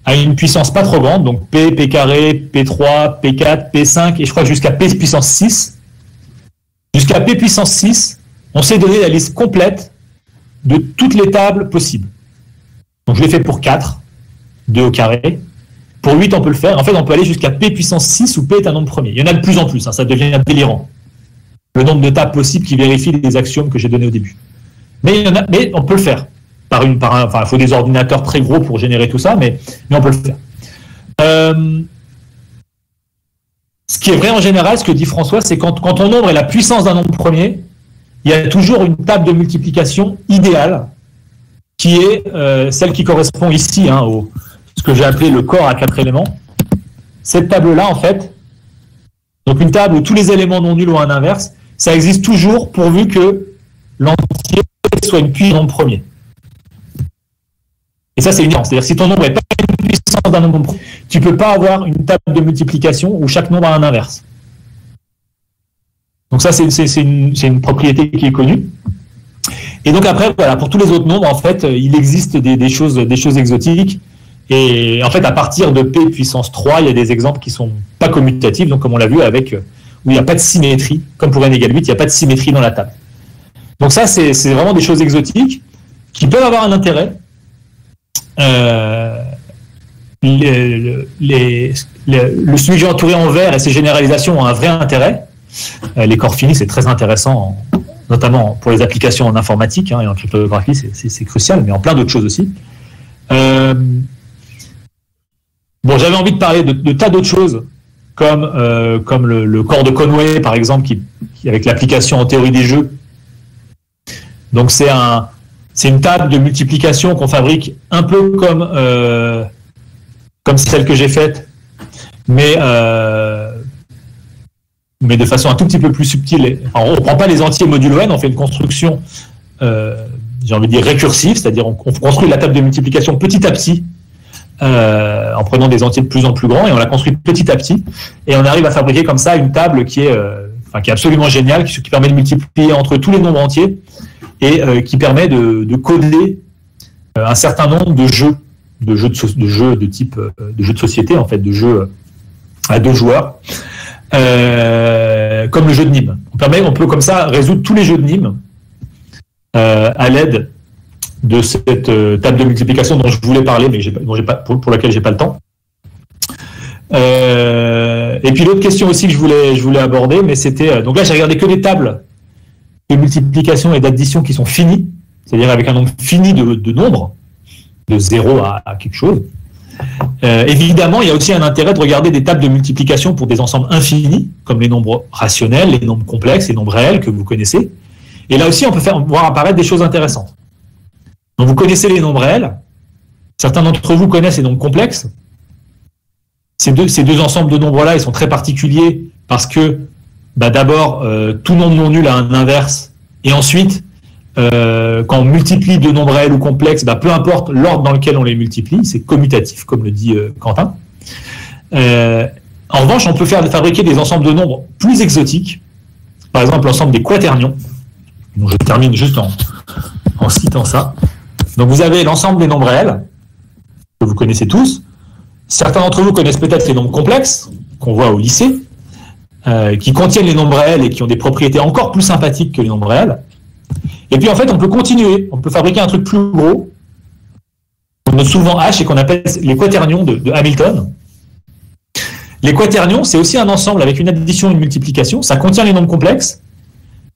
a une puissance pas trop grande, donc p, p carré, p3, p4, p5, et je crois jusqu'à p puissance 6. Jusqu'à p puissance 6, on sait donner la liste complète de toutes les tables possibles. Donc je l'ai fait pour 4, 2 au carré. Pour 8, on peut le faire. En fait, on peut aller jusqu'à p puissance 6 où p est un nombre premier. Il y en a de plus en plus, hein, ça devient délirant. Le nombre de tables possibles qui vérifient les axiomes que j'ai donnés au début. Mais on peut le faire. Il faut des ordinateurs très gros pour générer tout ça, mais on peut le faire. Ce qui est vrai en général, ce que dit François, c'est quand ton nombre est la puissance d'un nombre premier, il y a toujours une table de multiplication idéale qui est celle qui correspond ici au ce que j'ai appelé le corps à 4 éléments. Cette table-là, en fait, donc une table où tous les éléments non nuls ont un inverse, ça existe toujours pourvu que l'entier soit une puissance d'un nombre premier. Et ça, c'est une évidence. C'est-à-dire si ton nombre n'est pas une puissance d'un nombre premier, tu ne peux pas avoir une table de multiplication où chaque nombre a un inverse. Donc ça, c'est une propriété qui est connue. Et donc après, voilà, pour tous les autres nombres, en fait, il existe des choses exotiques. Et en fait, à partir de p puissance 3, il y a des exemples qui ne sont pas commutatifs, donc comme on l'a vu, où il n'y a pas de symétrie, comme pour n égale 8, il n'y a pas de symétrie dans la table. Donc ça, c'est vraiment des choses exotiques qui peuvent avoir un intérêt. Le sujet entouré en vert et ses généralisations ont un vrai intérêt. Les corps finis, c'est très intéressant, notamment pour les applications en informatique et en cryptographie, c'est crucial, mais en plein d'autres choses aussi. Bon, j'avais envie de parler de tas d'autres choses, comme le corps de Conway, par exemple, qui avec l'application en théorie des jeux. Donc c'est une table de multiplication qu'on fabrique un peu comme celle que j'ai faite, mais de façon un tout petit peu plus subtile. Enfin, on ne prend pas les entiers modulo n, on fait une construction, j'ai envie de dire récursive, c'est-à-dire on construit la table de multiplication petit à petit, en prenant des entiers de plus en plus grands, et on la construit petit à petit, et on arrive à fabriquer comme ça une table qui est absolument géniale, qui permet de multiplier entre tous les nombres entiers, et qui permet de coder un certain nombre de jeux de type de jeux de société, en fait, de jeux à 2 joueurs, comme le jeu de Nîmes. On peut comme ça résoudre tous les jeux de Nîmes à l'aide de cette table de multiplication dont je voulais parler, mais pour laquelle j'ai pas le temps. Et puis l'autre question aussi que je voulais aborder, mais c'était donc là j'ai regardé que des tables de multiplication et d'addition qui sont finies, c'est-à-dire avec un nombre fini de nombres, de 0 à quelque chose. Évidemment, il y a aussi un intérêt de regarder des tables de multiplication pour des ensembles infinis, comme les nombres rationnels, les nombres complexes, les nombres réels que vous connaissez. Et là aussi, on peut voir apparaître des choses intéressantes. Donc, vous connaissez les nombres réels. Certains d'entre vous connaissent les nombres complexes. Ces deux ensembles de nombres-là, ils sont très particuliers parce que, d'abord, tout nombre non nul a un inverse. Et ensuite, quand on multiplie deux nombres réels ou complexes, peu importe l'ordre dans lequel on les multiplie, c'est commutatif, comme le dit Quentin. En revanche, on peut fabriquer des ensembles de nombres plus exotiques. Par exemple, l'ensemble des quaternions. Donc, je termine juste en citant ça. Donc, vous avez l'ensemble des nombres réels, que vous connaissez tous. Certains d'entre vous connaissent peut-être les nombres complexes, qu'on voit au lycée, qui contiennent les nombres réels et qui ont des propriétés encore plus sympathiques que les nombres réels. Et puis, en fait, on peut continuer. On peut fabriquer un truc plus gros, qu'on note souvent H et qu'on appelle les quaternions de Hamilton. Les quaternions, c'est aussi un ensemble avec une addition et une multiplication. Ça contient les nombres complexes.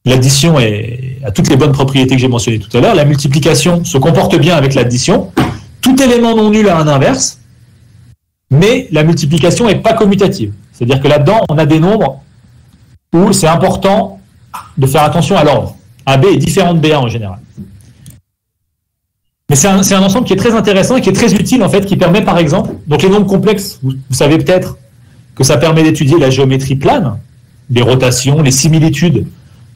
L'addition a toutes les bonnes propriétés que j'ai mentionnées tout à l'heure. La multiplication se comporte bien avec l'addition. Tout élément non nul a un inverse, mais la multiplication n'est pas commutative. C'est-à-dire que là-dedans, on a des nombres où c'est important de faire attention à l'ordre. AB est différent de BA en général. Mais c'est un ensemble qui est très intéressant et qui est très utile, en fait, qui permet, par exemple, donc les nombres complexes, vous savez peut-être que ça permet d'étudier la géométrie plane, les rotations, les similitudes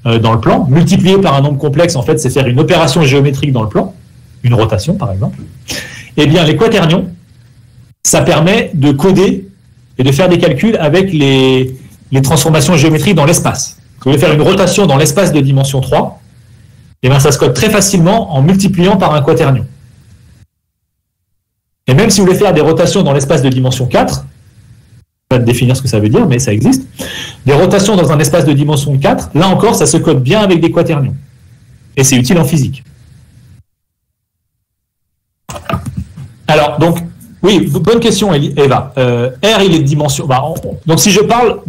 dans le plan. Multiplier par un nombre complexe, en fait, c'est faire une opération géométrique dans le plan, une rotation, par exemple. Eh bien, les quaternions, ça permet de coder et de faire des calculs avec les transformations géométriques dans l'espace. Vous voulez faire une rotation dans l'espace de dimension 3, et bien ça se code très facilement en multipliant par un quaternion. Et même si vous voulez faire des rotations dans l'espace de dimension 4, je ne vais pas définir ce que ça veut dire, mais ça existe, des rotations dans un espace de dimension 4, là encore, ça se code bien avec des quaternions. Et c'est utile en physique. Alors, donc, oui, bonne question, Eva. R, il est de dimension. Donc, si je parle,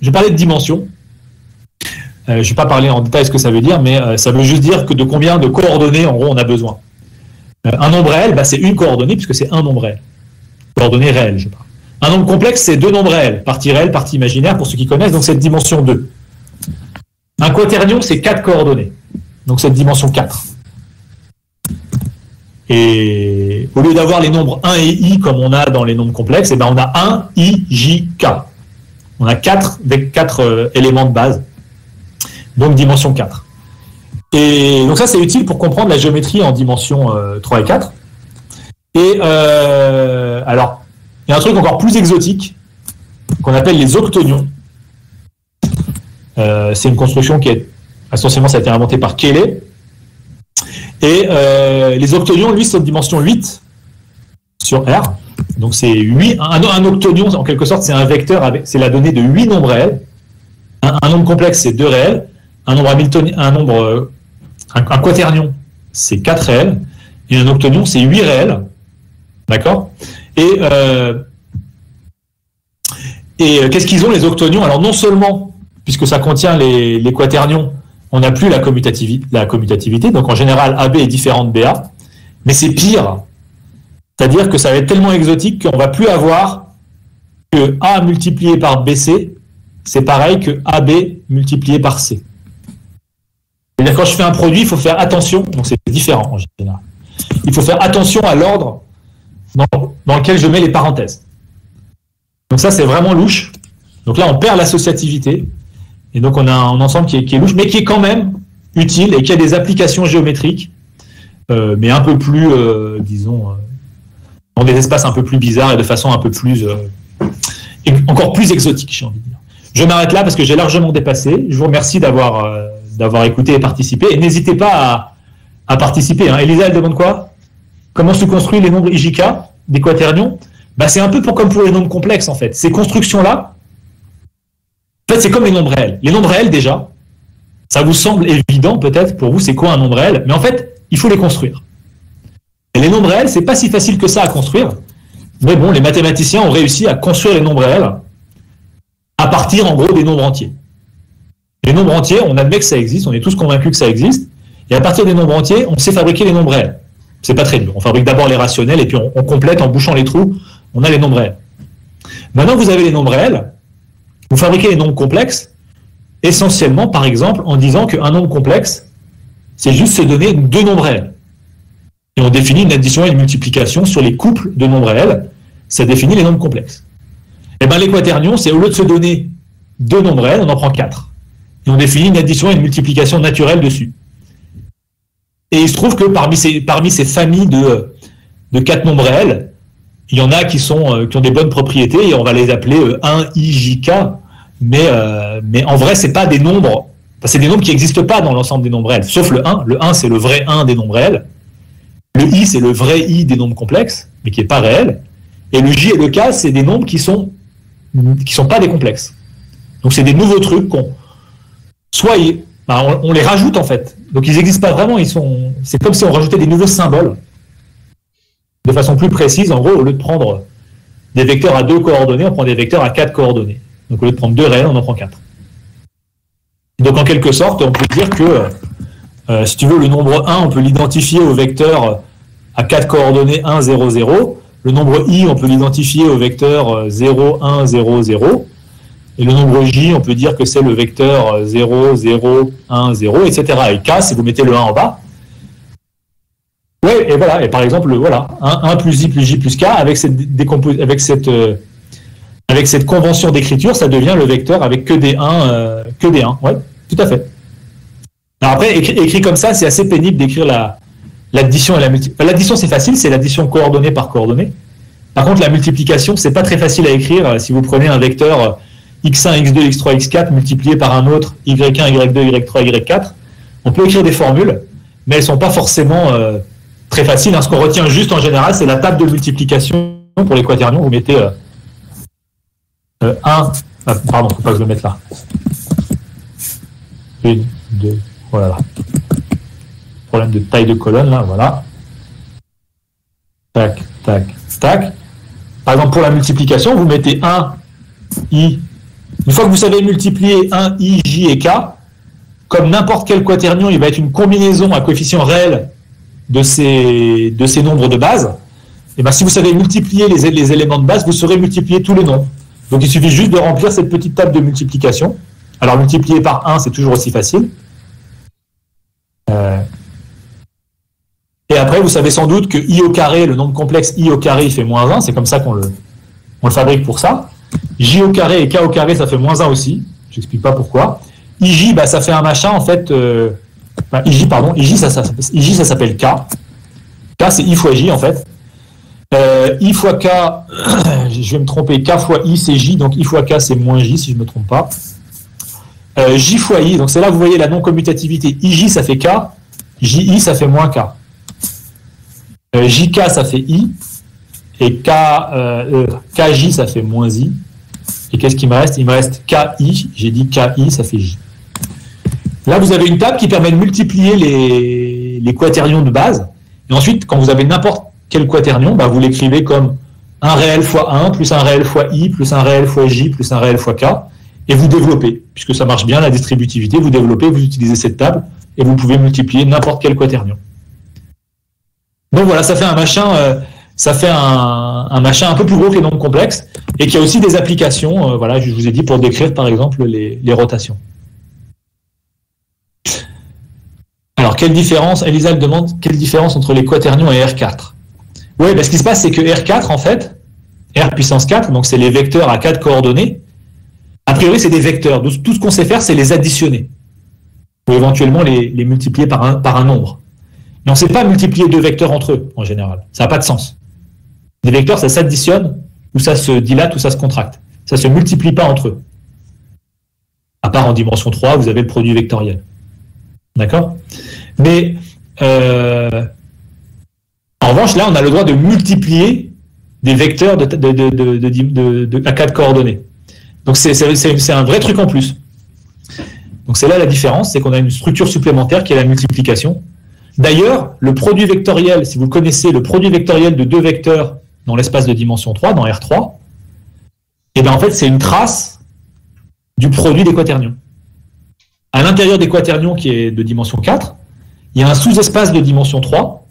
je vais parler de dimension. Je ne vais pas parler en détail ce que ça veut dire, mais ça veut juste dire que de combien de coordonnées, en gros, on a besoin. Un nombre réel, c'est une coordonnée, puisque c'est un nombre réel. Coordonnées réelles, je parle. Un nombre complexe, c'est deux nombres réels. Partie réelle, partie imaginaire, pour ceux qui connaissent, donc c'est de dimension 2. Un quaternion, c'est 4 coordonnées. Donc c'est de dimension 4. Et au lieu d'avoir les nombres 1 et i comme on a dans les nombres complexes, on a 1, i, j, k. On a 4 éléments de base. Donc dimension 4. Et donc ça, c'est utile pour comprendre la géométrie en dimension 3 et 4. Et alors, il y a un truc encore plus exotique qu'on appelle les octonions. C'est une construction qui est, essentiellement, ça a été inventé par Cayley. Et les octonions, lui, c'est de dimension 8 sur R. Donc c'est 8. Un octonion, en quelque sorte, c'est un vecteur, c'est la donnée de 8 nombres réels. Un nombre complexe, c'est 2 réels. Un quaternion, c'est 4 réels. Et un octonion, c'est 8 réels. D'accord ? Et qu'est-ce qu'ils ont, les octonions ? Alors non seulement, puisque ça contient les quaternions, on n'a plus la commutativité, donc en général, AB est différent de BA, mais c'est pire. C'est-à-dire que ça va être tellement exotique qu'on ne va plus avoir que A multiplié par BC, c'est pareil que AB multiplié par C. C'est-à-dire quand je fais un produit, il faut faire attention, donc c'est différent en général. Il faut faire attention à l'ordre dans lequel je mets les parenthèses. Donc ça, c'est vraiment louche. Donc là, on perd l'associativité. Et donc, on a un ensemble qui est louche, mais qui est quand même utile et qui a des applications géométriques, mais un peu plus, disons, dans des espaces un peu plus bizarres et de façon un peu plus, encore plus exotique, j'ai envie de dire. Je m'arrête là parce que j'ai largement dépassé. Je vous remercie d'avoir écouté et participé. Et n'hésitez pas à participer. Elisa, elle demande quoi ? Comment se construisent les nombres IJK, des quaternions ? C'est un peu comme pour les nombres complexes, en fait. Ces constructions-là, en fait, c'est comme les nombres réels. Les nombres réels, déjà, ça vous semble évident, peut-être, pour vous, c'est quoi un nombre réel ? Mais en fait, il faut les construire. Et les nombres réels, c'est pas si facile que ça à construire. Mais bon, les mathématiciens ont réussi à construire les nombres réels à partir, en gros, des nombres entiers. Les nombres entiers, on admet que ça existe, on est tous convaincus que ça existe, et à partir des nombres entiers, on sait fabriquer les nombres réels. C'est pas très dur. On fabrique d'abord les rationnels, et puis on complète en bouchant les trous On a les nombres réels. Maintenant, vous avez les nombres réels. Vous fabriquez les nombres complexes, essentiellement, par exemple, en disant qu'un nombre complexe, c'est juste se donner deux nombres réels. Et on définit une addition et une multiplication sur les couples de nombres réels. Ça définit les nombres complexes. Et bien, les quaternions, c'est au lieu de se donner deux nombres réels, on en prend quatre. Et on définit une addition et une multiplication naturelle dessus. Et il se trouve que parmi ces familles de quatre nombres réels, il y en a qui ont des bonnes propriétés et on va les appeler 1IJK, mais en vrai, c'est pas des nombres, c'est des nombres qui n'existent pas dans l'ensemble des nombres réels, sauf le 1. Le 1, c'est le vrai 1 des nombres réels. Le I, c'est le vrai I des nombres complexes, mais qui n'est pas réel. Et le J et le K, c'est des nombres qui sont pas des complexes. Donc, c'est des nouveaux trucs on les rajoute en fait. Donc, ils n'existent pas vraiment. C'est comme si on rajoutait des nouveaux symboles de façon plus précise. En gros, au lieu de prendre des vecteurs à 2 coordonnées, on prend des vecteurs à 4 coordonnées. Donc, au lieu de prendre 2 réels, on en prend 4. Donc, en quelque sorte, on peut dire que, si tu veux, le nombre 1, on peut l'identifier au vecteur à 4 coordonnées 1, 0, 0. Le nombre I, on peut l'identifier au vecteur 0, 1, 0, 0. Et le nombre J, on peut dire que c'est le vecteur 0, 0, 1, 0, etc. Et K, si vous mettez le 1 en bas. Oui, et voilà. Et par exemple, voilà, 1 plus I plus J plus K, avec cette convention d'écriture, ça devient le vecteur avec que des 1. Oui, tout à fait. Alors après, écrit comme ça, c'est assez pénible d'écrire l'addition et la multiplication. L'addition, c'est facile, c'est l'addition coordonnée par coordonnée. Par contre, la multiplication, c'est pas très facile à écrire si vous prenez un vecteur x1, x2, x3, x4 multiplié par un autre y1, y2, y3, y4. On peut écrire des formules, mais elles ne sont pas forcément très faciles. Ce qu'on retient juste en général, c'est la table de multiplication pour les quaternions. Vous mettez 1. Pardon, il ne faut pas que je le mette là. 1, 2, voilà. Problème de taille de colonne, là, voilà. Tac, tac, tac. Par exemple, pour la multiplication, vous mettez 1, I. Une fois que vous savez multiplier 1, I, J et K, comme n'importe quel quaternion, il va être une combinaison à coefficient réel de ces nombres de base. Et bien, si vous savez multiplier les éléments de base, vous saurez multiplier tous les nombres. Donc, il suffit juste de remplir cette petite table de multiplication. Alors, multiplier par 1, c'est toujours aussi facile. Et après, vous savez sans doute que I au carré, le nombre complexe I au carré, il fait moins 1. C'est comme ça qu'on le fabrique pour ça. J au carré et K au carré, ça fait moins 1 aussi. Je n'explique pas pourquoi. IJ, ça fait un machin, en fait. IJ, pardon. IJ, ça s'appelle K. K, c'est I fois J, en fait. I fois K, je vais me tromper. K fois I, c'est J. Donc I fois K, c'est moins J, si je ne me trompe pas. J fois I, donc c'est là que vous voyez la non-commutativité. IJ, ça fait K. JI, ça fait moins K. JK, ça fait I. Et KJ, ça fait moins I. Et qu'est-ce qu'il me reste? Il me reste KI. J'ai dit KI, ça fait J. Là, vous avez une table qui permet de multiplier les quaternions de base. Et ensuite, quand vous avez n'importe quel quaternion, vous l'écrivez comme 1 réel fois 1, plus 1 réel fois I, plus 1 réel fois J, plus 1 réel fois K. Et vous développez. Puisque ça marche bien, la distributivité, vous développez, vous utilisez cette table, et vous pouvez multiplier n'importe quel quaternion. Donc voilà, ça fait un machin... un machin un peu plus gros que les nombres complexes et qui a aussi des applications, voilà, je vous ai dit, pour décrire par exemple les rotations. Alors, quelle différence, Elisa demande, quelle différence entre les quaternions et R4? Oui, ce qui se passe, c'est que R4, en fait, R puissance 4, donc c'est les vecteurs à 4 coordonnées. A priori, c'est des vecteurs. Donc, tout ce qu'on sait faire, c'est les additionner. Ou éventuellement les multiplier par un nombre. Mais on ne sait pas multiplier deux vecteurs entre eux, en général. Ça n'a pas de sens. Des vecteurs, ça s'additionne, ou ça se dilate, ou ça se contracte. Ça ne se multiplie pas entre eux. À part en dimension 3, vous avez le produit vectoriel. D'accord? Mais, en revanche, là, on a le droit de multiplier des vecteurs à 4 coordonnées. Donc, c'est un vrai truc en plus. Donc, c'est là la différence, c'est qu'on a une structure supplémentaire qui est la multiplication. D'ailleurs, le produit vectoriel, si vous connaissez le produit vectoriel de deux vecteurs dans l'espace de dimension 3, dans R3, et bien en fait, c'est une trace du produit des quaternions. À l'intérieur des quaternions qui est de dimension 4, il y a un sous-espace de dimension 3,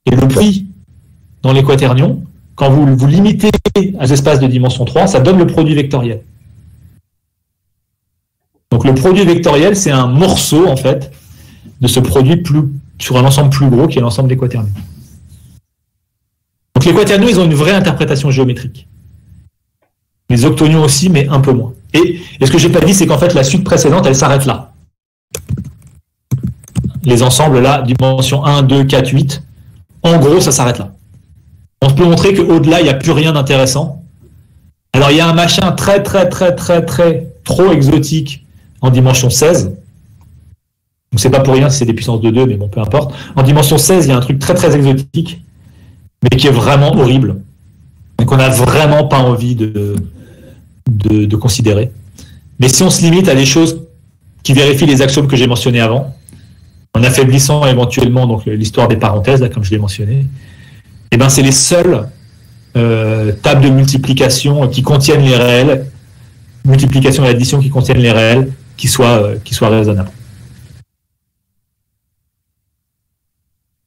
et le prix dans les quaternions quand vous limitez à des espaces de dimension 3, ça donne le produit vectoriel. Donc le produit vectoriel, c'est un morceau, en fait, de ce produit sur un ensemble plus gros qui est l'ensemble des quaternions. Donc les quaternions, ils ont une vraie interprétation géométrique. Les octonions aussi, mais un peu moins. Et ce que je n'ai pas dit, c'est qu'en fait, la suite précédente, elle s'arrête là. Les ensembles, là, dimension 1, 2, 4, 8, en gros, ça s'arrête là. On peut montrer qu'au-delà, il n'y a plus rien d'intéressant. Alors, il y a un machin très, trop exotique en dimension 16. Donc, c'est pas pour rien si c'est des puissances de 2, mais bon, peu importe. En dimension 16, il y a un truc très exotique, mais qui est vraiment horrible. Et qu'on n'a vraiment pas envie de considérer. Mais si on se limite à des choses qui vérifient les axiomes que j'ai mentionnés avant, en affaiblissant éventuellement donc l'histoire des parenthèses, là, comme je l'ai mentionné, eh ben, c'est les seules tables de multiplication qui contiennent les réels, multiplication et addition qui contiennent les réels, qui soient raisonnables.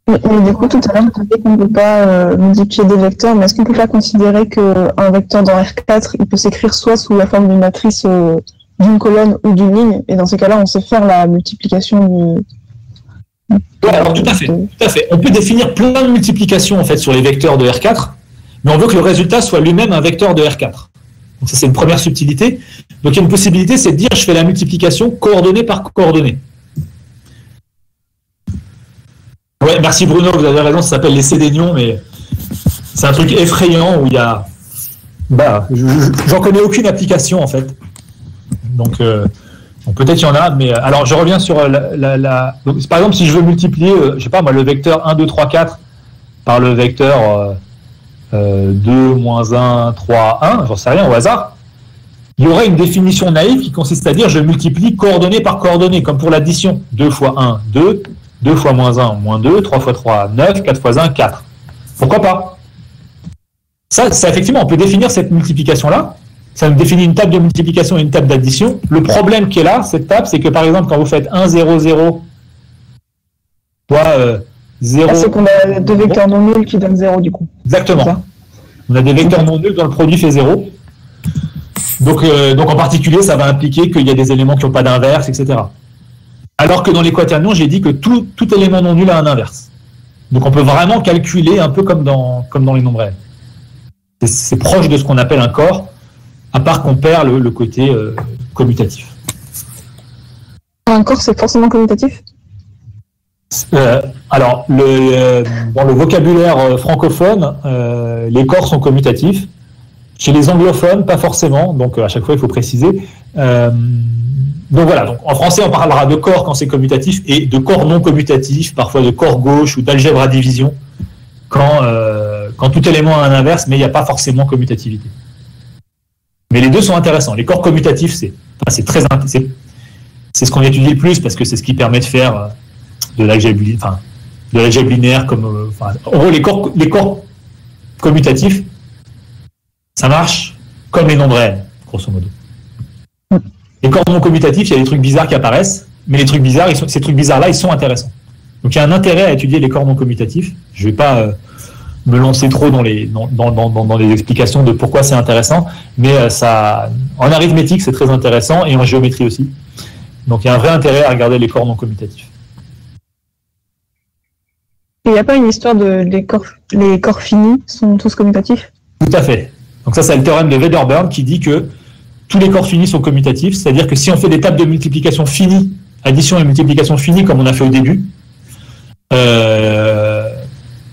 Mais du coup, tout à l'heure, tu as dit qu'on ne peut pas multiplier des vecteurs, mais est-ce qu'on ne peut pas considérer qu'un vecteur dans R4, il peut s'écrire soit sous la forme d'une matrice d'une colonne ou d'une ligne, et dans ces cas-là, on sait faire la multiplication du... Ouais, alors tout à fait. On peut définir plein de multiplications en fait sur les vecteurs de R4, mais on veut que le résultat soit lui-même un vecteur de R4. Donc ça, c'est une première subtilité. Donc il y a une possibilité, c'est de dire je fais la multiplication coordonnée par coordonnée. Ouais, merci Bruno, vous avez raison, ça s'appelle les sédénions, mais c'est un truc effrayant où il y a... j'en connais aucune application en fait. Donc peut-être il y en a, mais alors je reviens sur donc, par exemple, si je veux multiplier, je sais pas moi, le vecteur 1, 2, 3, 4 par le vecteur 2, moins 1, 3, 1, j'en sais rien au hasard, il y aurait une définition naïve qui consiste à dire je multiplie coordonnée par coordonnée, comme pour l'addition. 2 fois 1, 2, 2 fois moins 1, moins 2, 3 fois 3, 9, 4 fois 1, 4. Pourquoi pas? Ça, effectivement, on peut définir cette multiplication-là. Ça me définit une table de multiplication et une table d'addition. Le problème qui est là, cette table, c'est que par exemple, quand vous faites 1, 0, 0, soit 0... c'est qu'on a deux vecteurs non nuls qui donnent 0 du coup. Exactement. On a des vecteurs non nuls dont le produit fait 0. Donc en particulier, ça va impliquer qu'il y a des éléments qui n'ont pas d'inverse, etc. Alors que dans les quaternions, j'ai dit que tout élément non nul a un inverse. Donc on peut vraiment calculer un peu comme dans les nombres réels. C'est proche de ce qu'on appelle un corps, à part qu'on perd le côté commutatif. Un corps, c'est forcément commutatif? Alors, dans le vocabulaire francophone, les corps sont commutatifs. Chez les anglophones, pas forcément. Donc à chaque fois, il faut préciser. Donc voilà, donc en français, on parlera de corps quand c'est commutatif et de corps non commutatif, parfois de corps gauche ou d'algèbre à division, quand tout élément a un inverse, mais il n'y a pas forcément commutativité. Mais les deux sont intéressants. Les corps commutatifs, c'est ce qu'on étudie le plus parce que c'est ce qui permet de faire de l'algèbre linéaire comme. En gros, les corps commutatifs, ça marche comme les nombres réels, grosso modo. Les corps non commutatifs, il y a des trucs bizarres qui apparaissent, mais les trucs bizarres, ces trucs bizarres-là, ils sont intéressants. Donc il y a un intérêt à étudier les corps non commutatifs. Je ne vais pas me lancer trop dans les explications de pourquoi c'est intéressant, mais en arithmétique, c'est très intéressant, et en géométrie aussi. Donc il y a un vrai intérêt à regarder les corps non commutatifs. Il n'y a pas une histoire de les corps finis sont tous commutatifs? Tout à fait. Donc ça, c'est le théorème de Wedderburn qui dit que tous les corps finis sont commutatifs, c'est-à-dire que si on fait des tables de multiplication finies, addition et multiplication finies, comme on a fait au début,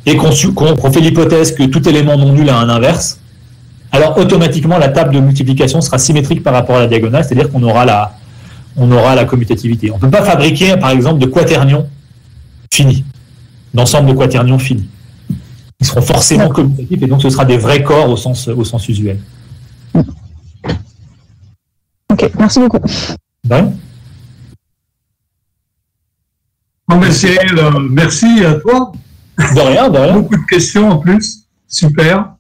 et qu'on fait l'hypothèse que tout élément non nul a un inverse, alors automatiquement la table de multiplication sera symétrique par rapport à la diagonale, c'est-à-dire qu'on aura la commutativité. On ne peut pas fabriquer, par exemple, de quaternions finis, d'ensemble de quaternions finis. Ils seront forcément commutatifs et donc ce sera des vrais corps au sens usuel. Ok, merci beaucoup. Ben. Bon, ben, Cyril, merci à toi. De rien. Beaucoup de questions en plus. Super.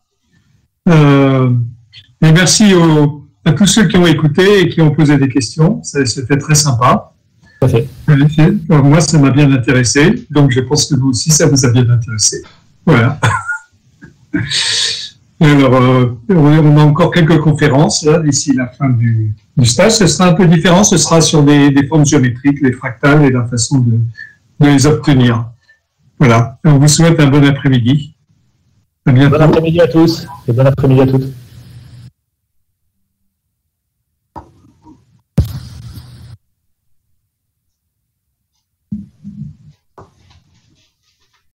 Et merci à tous ceux qui ont écouté et qui ont posé des questions. C'était très sympa. Tout à fait. Moi, ça m'a bien intéressé. Donc, je pense que vous aussi, ça vous a bien intéressé. Voilà. Alors, on a encore quelques conférences là, d'ici la fin du stage. Ce sera un peu différent, ce sera sur des formes géométriques, les fractales et la façon de les obtenir. Voilà, on vous souhaite un bon après-midi. À bientôt. Bon après-midi à tous et bon après-midi à toutes.